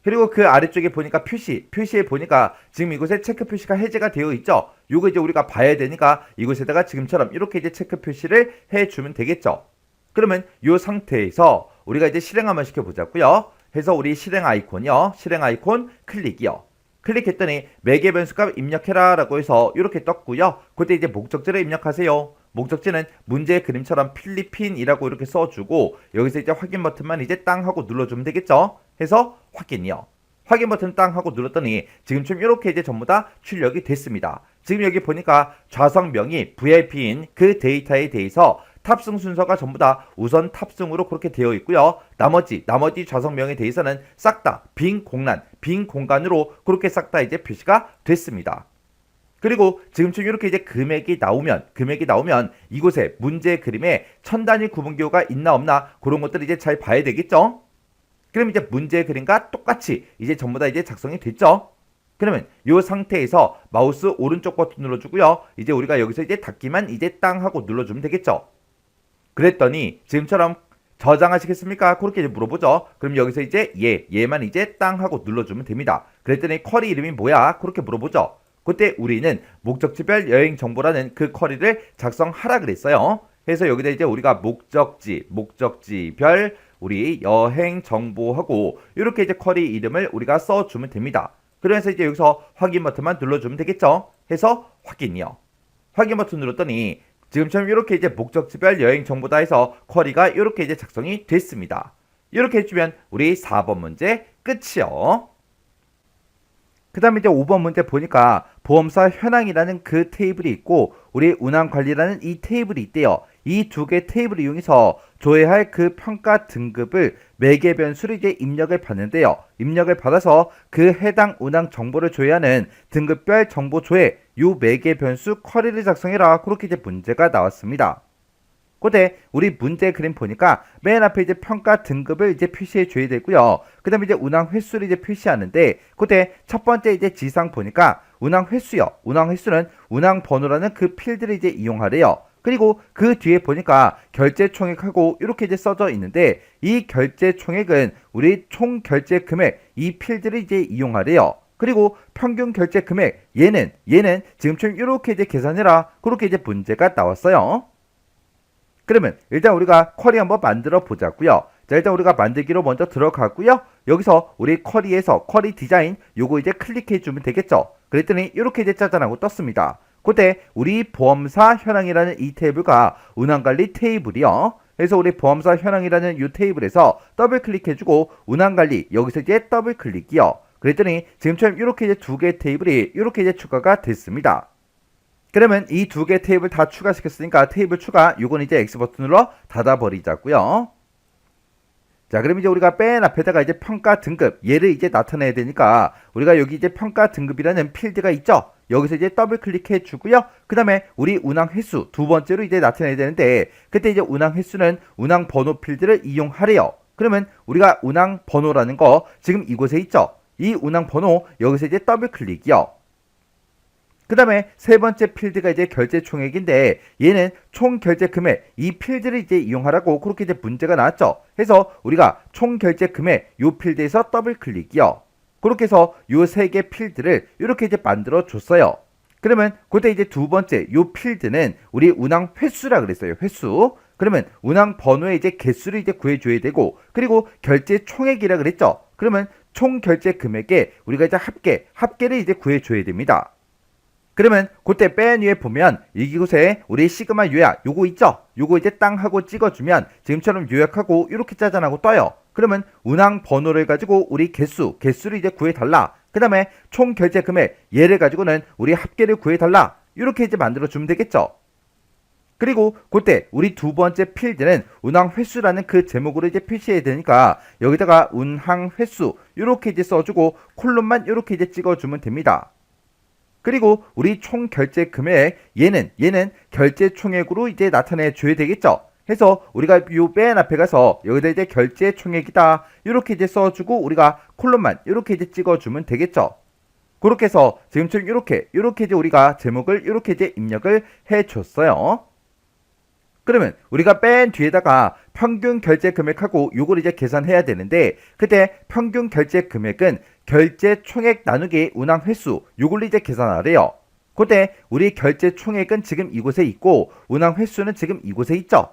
그리고 그 아래쪽에 보니까 표시에 보니까 지금 이곳에 체크 표시가 해제가 되어 있죠. 요거 이제 우리가 봐야 되니까 이곳에다가 지금처럼 이렇게 이제 체크 표시를 해주면 되겠죠. 그러면 요 상태에서 우리가 이제 실행 한번 시켜보자고요. 해서 우리 실행 아이콘이요. 실행 아이콘 클릭이요. 클릭했더니 매개 변수값 입력해라 라고 해서 이렇게 떴고요. 그때 이제 목적지를 입력하세요. 목적지는 문제의 그림처럼 필리핀이라고 이렇게 써주고 여기서 이제 확인 버튼만 이제 땅 하고 눌러주면 되겠죠. 해서 확인이요. 확인 버튼 땅 하고 눌렀더니 지금처럼 이렇게 이제 전부 다 출력이 됐습니다. 지금 여기 보니까 좌석명이 VIP인 그 데이터에 대해서 탑승 순서가 전부 다 우선 탑승으로 그렇게 되어 있고요. 나머지 좌석명에 대해서는 싹 다 빈 공간으로 그렇게 싹 다 이제 표시가 됐습니다. 그리고 지금처럼 이렇게 이제 금액이 나오면 이곳에 문제 그림에 천 단위 구분기호가 있나 없나 그런 것들을 이제 잘 봐야 되겠죠. 그럼 이제 문제 그림과 똑같이 이제 전부 다 이제 작성이 됐죠. 그러면 이 상태에서 마우스 오른쪽 버튼 눌러주고요. 이제 우리가 여기서 이제 닫기만 이제 땅 하고 눌러주면 되겠죠. 그랬더니 지금처럼 저장하시겠습니까? 그렇게 이제 물어보죠. 그럼 여기서 이제 얘만 이제 땅 하고 눌러주면 됩니다. 그랬더니 쿼리 이름이 뭐야? 그렇게 물어보죠. 그때 우리는 목적지별 여행 정보라는 그 쿼리를 작성하라 그랬어요. 그래서 여기다 이제 우리가 목적지별 우리 여행 정보하고 이렇게 이제 쿼리 이름을 우리가 써주면 됩니다. 그래서 이제 여기서 확인 버튼만 눌러주면 되겠죠. 해서 확인이요. 확인 버튼 눌렀더니 지금처럼 이렇게 이제 목적지별 여행 정보다 해서 쿼리가 이렇게 이제 작성이 됐습니다. 이렇게 해주면 우리 4번 문제 끝이요. 그 다음에 이제 5번 문제 보니까 보험사 현황이라는 그 테이블이 있고 우리 운항관리라는 이 테이블이 있대요. 이 두 개 테이블을 이용해서 조회할 그 평가 등급을 매개 변수로 이제 입력을 받는데요. 입력을 받아서 그 해당 운항 정보를 조회하는 등급별 정보 조회 요 매개 변수 쿼리를 작성해라. 그렇게 이제 문제가 나왔습니다. 그때 우리 문제 그림 보니까 맨 앞에 이제 평가 등급을 이제 표시해 줘야 되고요. 그 다음에 이제 운항 횟수를 이제 표시하는데 그때 첫 번째 이제 지상 보니까 운항 횟수요. 운항 횟수는 운항 번호라는 그 필드를 이제 이용하래요. 그리고 그 뒤에 보니까 결제 총액하고 이렇게 이제 써져 있는데 이 결제 총액은 우리 총 결제 금액 이 필드를 이제 이용하래요. 그리고 평균 결제 금액 얘는 지금처럼 이렇게 이제 계산해라. 그렇게 이제 문제가 나왔어요. 그러면 일단 우리가 쿼리 한번 만들어 보자고요. 자, 일단 우리가 만들기로 먼저 들어가고요. 여기서 우리 쿼리에서 쿼리 디자인 요거 이제 클릭해 주면 되겠죠. 그랬더니 이렇게 이제 짜잔하고 떴습니다. 그때 우리 보험사 현황이라는 이 테이블과 운항관리 테이블이요. 그래서 우리 보험사 현황이라는 이 테이블에서 더블 클릭해주고 운항관리 여기서 이제 더블 클릭이요. 그랬더니 지금처럼 이렇게 이제 두 개 테이블이 이렇게 이제 추가가 됐습니다. 그러면 이 두 개 테이블 다 추가시켰으니까 테이블 추가 요건 이제 X 버튼으로 닫아버리자고요. 자, 그럼 이제 우리가 맨 앞에다가 이제 평가 등급 얘를 이제 나타내야 되니까 우리가 여기 이제 평가 등급이라는 필드가 있죠. 여기서 이제 더블 클릭해 주고요. 그 다음에 우리 운항 횟수 두 번째로 이제 나타내야 되는데 그때 이제 운항 횟수는 운항 번호 필드를 이용하래요. 그러면 우리가 운항 번호라는 거 지금 이곳에 있죠. 이 운항 번호 여기서 이제 더블 클릭이요. 그 다음에 세 번째 필드가 이제 결제 총액인데 얘는 총 결제 금액 이 필드를 이제 이용하라고 그렇게 이제 문제가 나왔죠. 해서 우리가 총 결제 금액 요 필드에서 더블 클릭이요. 그렇게 해서 요 세 개 필드를 이렇게 이제 만들어 줬어요. 그러면 그때 이제 두 번째 요 필드는 우리 운항 횟수라 그랬어요. 횟수. 그러면 운항 번호의 이제 개수를 이제 구해줘야 되고 그리고 결제 총액이라 그랬죠. 그러면 총 결제 금액에 우리가 이제 합계를 이제 구해줘야 됩니다. 그러면 그때 맨 위에 보면 이곳에 우리 시그마 요약 요거 있죠? 요거 이제 땅 하고 찍어주면 지금처럼 요약하고 이렇게 짜잔하고 떠요. 그러면 운항 번호를 가지고 우리 개수를 이제 구해달라. 그 다음에 총 결제 금액 얘를 가지고는 우리 합계를 구해달라. 이렇게 이제 만들어주면 되겠죠. 그리고 그때 우리 두 번째 필드는 운항 횟수라는 그 제목으로 이제 표시해야 되니까 여기다가 운항 횟수 이렇게 이제 써주고 콜론만 이렇게 이제 찍어주면 됩니다. 그리고 우리 총 결제 금액 얘는 결제 총액으로 이제 나타내 줘야 되겠죠. 해서 우리가 요 맨 앞에 가서 여기다 이제 결제 총액이다 이렇게 이제 써주고 우리가 콜론만 이렇게 이제 찍어주면 되겠죠. 그렇게 해서 지금처럼 이렇게 이제 우리가 제목을 이렇게 이제 입력을 해줬어요. 그러면 우리가 맨 뒤에다가 평균 결제 금액하고 요걸 이제 계산해야 되는데 그때 평균 결제 금액은 결제 총액 나누기 운항 횟수 요걸로 이제 계산하래요. 그때 우리 결제 총액은 지금 이곳에 있고 운항 횟수는 지금 이곳에 있죠.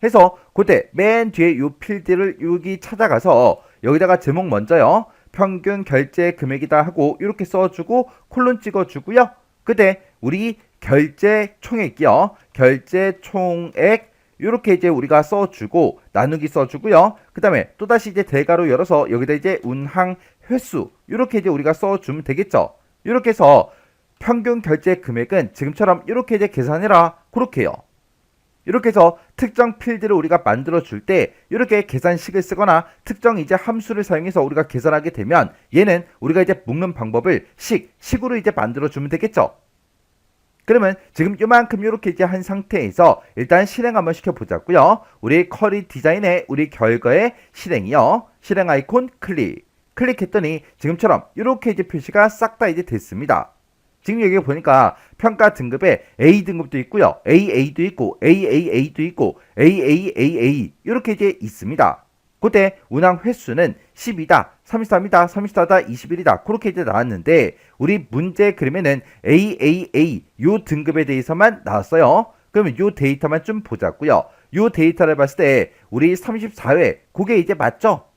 해서 그때 맨 뒤에 요 필드를 여기 찾아가서 여기다가 제목 먼저요. 평균 결제 금액이다 하고 이렇게 써주고 콜론 찍어주고요. 그때 우리 결제 총액이요. 결제 총액 이렇게 이제 우리가 써주고 나누기 써주고요. 그 다음에 또다시 이제 대괄호 열어서 여기다 이제 운항 횟수 이렇게 이제 우리가 써주면 되겠죠. 이렇게 해서 평균 결제 금액은 지금처럼 이렇게 이제 계산해라. 그렇게요. 이렇게 해서 특정 필드를 우리가 만들어 줄 때 이렇게 계산식을 쓰거나 특정 이제 함수를 사용해서 우리가 계산하게 되면 얘는 우리가 이제 묶는 방법을 식으로 이제 만들어 주면 되겠죠. 그러면 지금 요만큼 이렇게 이제 한 상태에서 일단 실행 한번 시켜보자고요. 우리 쿼리 디자인의 우리 결과의 실행이요. 실행 아이콘 클릭했더니 지금처럼 이렇게 이제 표시가 싹 다 이제 됐습니다. 지금 여기 보니까 평가 등급에 A 등급도 있고요. AA도 있고 AAA도 있고 AAAA 이렇게 이제 있습니다. 그때 운항 횟수는 10이다, 33이다, 34다, 21이다. 그렇게 이제 나왔는데 우리 문제 그림에는 AAA 요 등급에 대해서만 나왔어요. 그러면 요 데이터만 좀 보자고요. 요 데이터를 봤을 때 우리 34회 그게 이제 맞죠?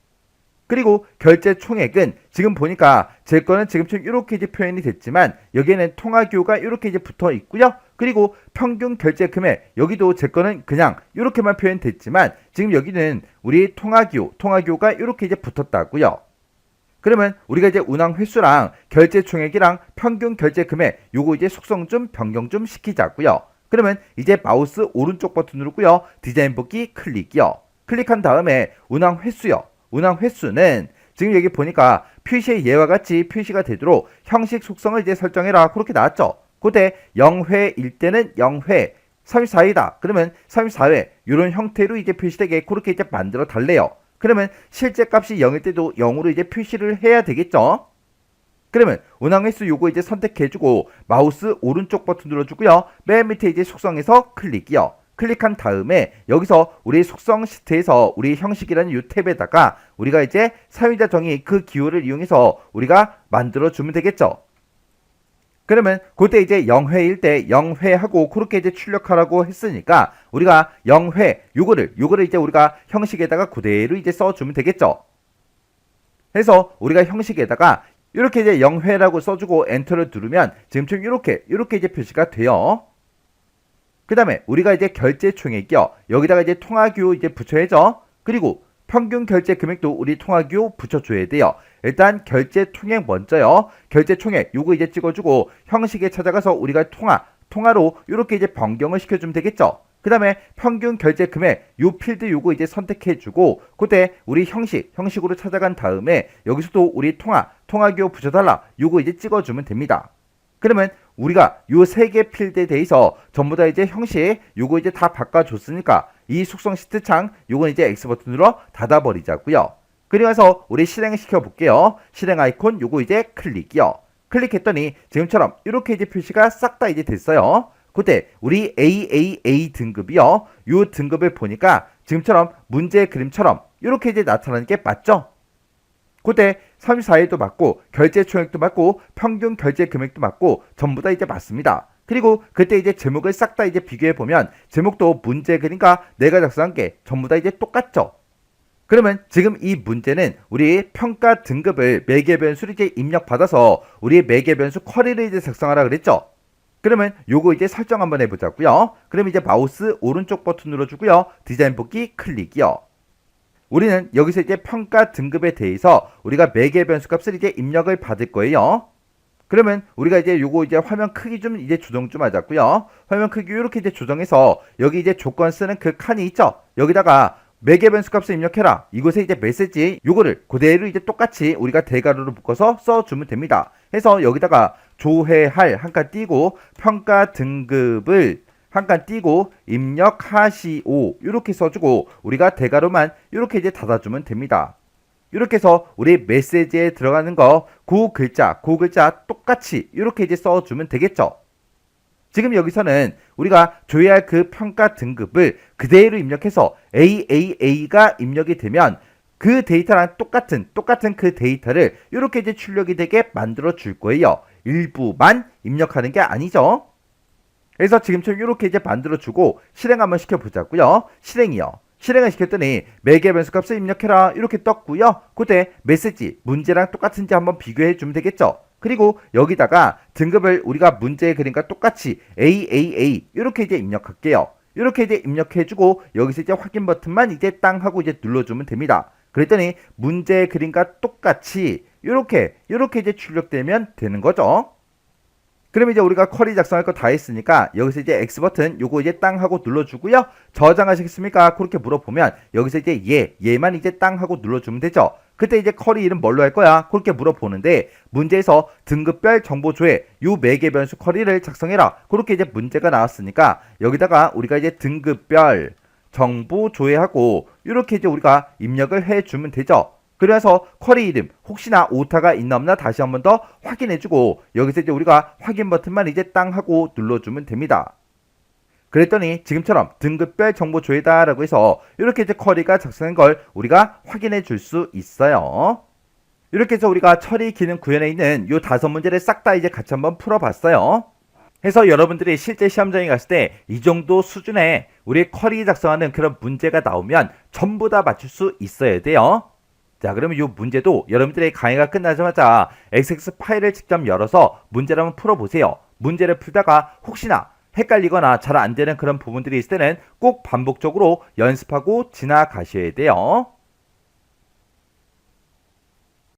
그리고 결제 총액은 지금 보니까 제 거는 지금처럼 이렇게 이제 표현이 됐지만 여기에는 통화기호가 이렇게 이제 붙어 있고요. 그리고 평균 결제 금액 여기도 제 거는 그냥 이렇게만 표현됐지만 지금 여기는 우리 통화기호가 이렇게 이제 붙었다고요. 그러면 우리가 이제 운항 횟수랑 결제 총액이랑 평균 결제 금액 요거 이제 속성 좀 변경 좀 시키자고요. 그러면 이제 마우스 오른쪽 버튼 누르고요. 디자인 보기 클릭이요. 클릭한 다음에 운항 횟수요. 운항 횟수는 지금 여기 보니까 표시의 예와 같이 표시가 되도록 형식 속성을 이제 설정해라. 그렇게 나왔죠. 그때 0회일 때는 0회, 34회다. 그러면 34회 이런 형태로 이제 표시되게 그렇게 이제 만들어 달래요. 그러면 실제 값이 0일 때도 0으로 이제 표시를 해야 되겠죠. 그러면 운항 횟수 요거 이제 선택해주고 마우스 오른쪽 버튼 눌러주고요. 맨 밑에 이제 속성에서 클릭이요. 클릭한 다음에 여기서 우리 속성 시트에서 우리 형식이라는 이 탭에다가 우리가 이제 사용자 정의 그 기호를 이용해서 우리가 만들어주면 되겠죠. 그러면 그때 이제 0회일 때 0회하고 그렇게 이제 출력하라고 했으니까 우리가 0회 요거를 이제 우리가 형식에다가 그대로 이제 써주면 되겠죠. 해서 우리가 형식에다가 이렇게 이제 0회라고 써주고 엔터를 누르면 지금처럼 이렇게 이제 표시가 돼요. 그 다음에 우리가 이제 결제 총액이요. 여기다가 이제 통화기호 이제 붙여야죠. 그리고 평균 결제 금액도 우리 통화기호 붙여줘야 돼요. 일단 결제 총액 먼저요. 결제 총액 요거 이제 찍어주고 형식에 찾아가서 우리가 통화로 이렇게 이제 변경을 시켜주면 되겠죠. 그 다음에 평균 결제 금액 요 필드 요거 이제 선택해주고 그때 우리 형식으로 찾아간 다음에 여기서도 우리 통화기호 붙여달라 요거 이제 찍어주면 됩니다. 그러면 우리가 요 세 개 필드에 대해서 전부 다 이제 형식 요거 이제 다 바꿔줬으니까 이 속성 시트 창 요건 이제 X 버튼 눌러 닫아버리자고요. 그리고서 우리 실행을 시켜볼게요. 실행 아이콘 요거 이제 클릭이요. 클릭했더니 지금처럼 이렇게 이제 표시가 싹 다 이제 됐어요. 그때 우리 AAA 등급이요. 요 등급을 보니까 지금처럼 문제 그림처럼 이렇게 이제 나타나는 게 맞죠? 그때 34회도 맞고 결제 총액도 맞고 평균 결제 금액도 맞고 전부 다 이제 맞습니다. 그리고 그때 이제 제목을 싹 다 이제 비교해 보면 제목도 문제 그림과 내가 작성한 게 전부 다 이제 똑같죠. 그러면 지금 이 문제는 우리 평가 등급을 매개 변수를 이제 입력받아서 우리 매개 변수 쿼리를 이제 작성하라 그랬죠. 그러면 요거 이제 설정 한번 해보자고요. 그럼 이제 마우스 오른쪽 버튼 눌러주고요. 디자인 보기 클릭이요. 우리는 여기서 이제 평가 등급에 대해서 우리가 매개 변수 값을 이제 입력을 받을 거예요. 그러면 우리가 이제 요거 이제 화면 크기 좀 이제 조정 좀 하자고요. 화면 크기 이렇게 이제 조정해서 여기 이제 조건 쓰는 그 칸이 있죠. 여기다가 매개 변수 값을 입력해라. 이곳에 이제 메시지 요거를 그대로 이제 똑같이 우리가 대괄호로 묶어서 써주면 됩니다. 해서 여기다가 조회할 한 칸 띄고 평가 등급을 한 칸 띄고 입력하시오 이렇게 써주고 우리가 대괄호만 이렇게 이제 닫아주면 됩니다. 이렇게 해서 우리 메시지에 들어가는 거 그 글자 똑같이 이렇게 이제 써주면 되겠죠. 지금 여기서는 우리가 줘야 할 그 평가 등급을 그대로 입력해서 AAA가 입력이 되면 그 데이터랑 똑같은 그 데이터를 이렇게 이제 출력이 되게 만들어 줄 거예요. 일부만 입력하는 게 아니죠. 그래서 지금처럼 이렇게 이제 만들어주고 실행 한번 시켜보자고요. 실행을 시켰더니 매개 변수 값을 입력해라 이렇게 떴고요. 그때 메시지 문제랑 똑같은지 한번 비교해 주면 되겠죠. 그리고 여기다가 등급을 우리가 문제의 그림과 똑같이 AAA 이렇게 이제 입력할게요. 이렇게 이제 입력해주고 여기서 이제 확인 버튼만 이제 땅 하고 이제 눌러주면 됩니다. 그랬더니 문제의 그림과 똑같이 이렇게 이제 출력되면 되는 거죠. 그럼 이제 우리가 쿼리 작성할 거 다 했으니까 여기서 이제 X 버튼 요거 이제 땅 하고 눌러주고요. 저장하시겠습니까? 그렇게 물어보면 여기서 이제 얘만 이제 땅 하고 눌러주면 되죠. 그때 이제 쿼리 이름 뭘로 할 거야? 그렇게 물어보는데 문제에서 등급별 정보 조회 요 매개 변수 쿼리를 작성해라. 그렇게 이제 문제가 나왔으니까 여기다가 우리가 이제 등급별 정보 조회하고 이렇게 이제 우리가 입력을 해주면 되죠. 그래서 쿼리 이름 혹시나 오타가 있나 없나 다시 한번 더 확인해주고 여기서 이제 우리가 확인 버튼만 이제 땅 하고 눌러주면 됩니다. 그랬더니 지금처럼 등급별 정보 조회다라고 해서 이렇게 이제 쿼리가 작성된 걸 우리가 확인해 줄 수 있어요. 이렇게 해서 우리가 처리 기능 구현에 있는 요 5문제를 싹 다 이제 같이 한번 풀어봤어요. 해서 여러분들이 실제 시험장에 갔을 때 이 정도 수준의 우리 쿼리 작성하는 그런 문제가 나오면 전부 다 맞출 수 있어야 돼요. 자, 그러면 이 문제도 여러분들의 강의가 끝나자마자 XX 파일을 직접 열어서 문제를 한번 풀어보세요. 문제를 풀다가 혹시나 헷갈리거나 잘 안 되는 그런 부분들이 있을 때는 꼭 반복적으로 연습하고 지나가셔야 돼요.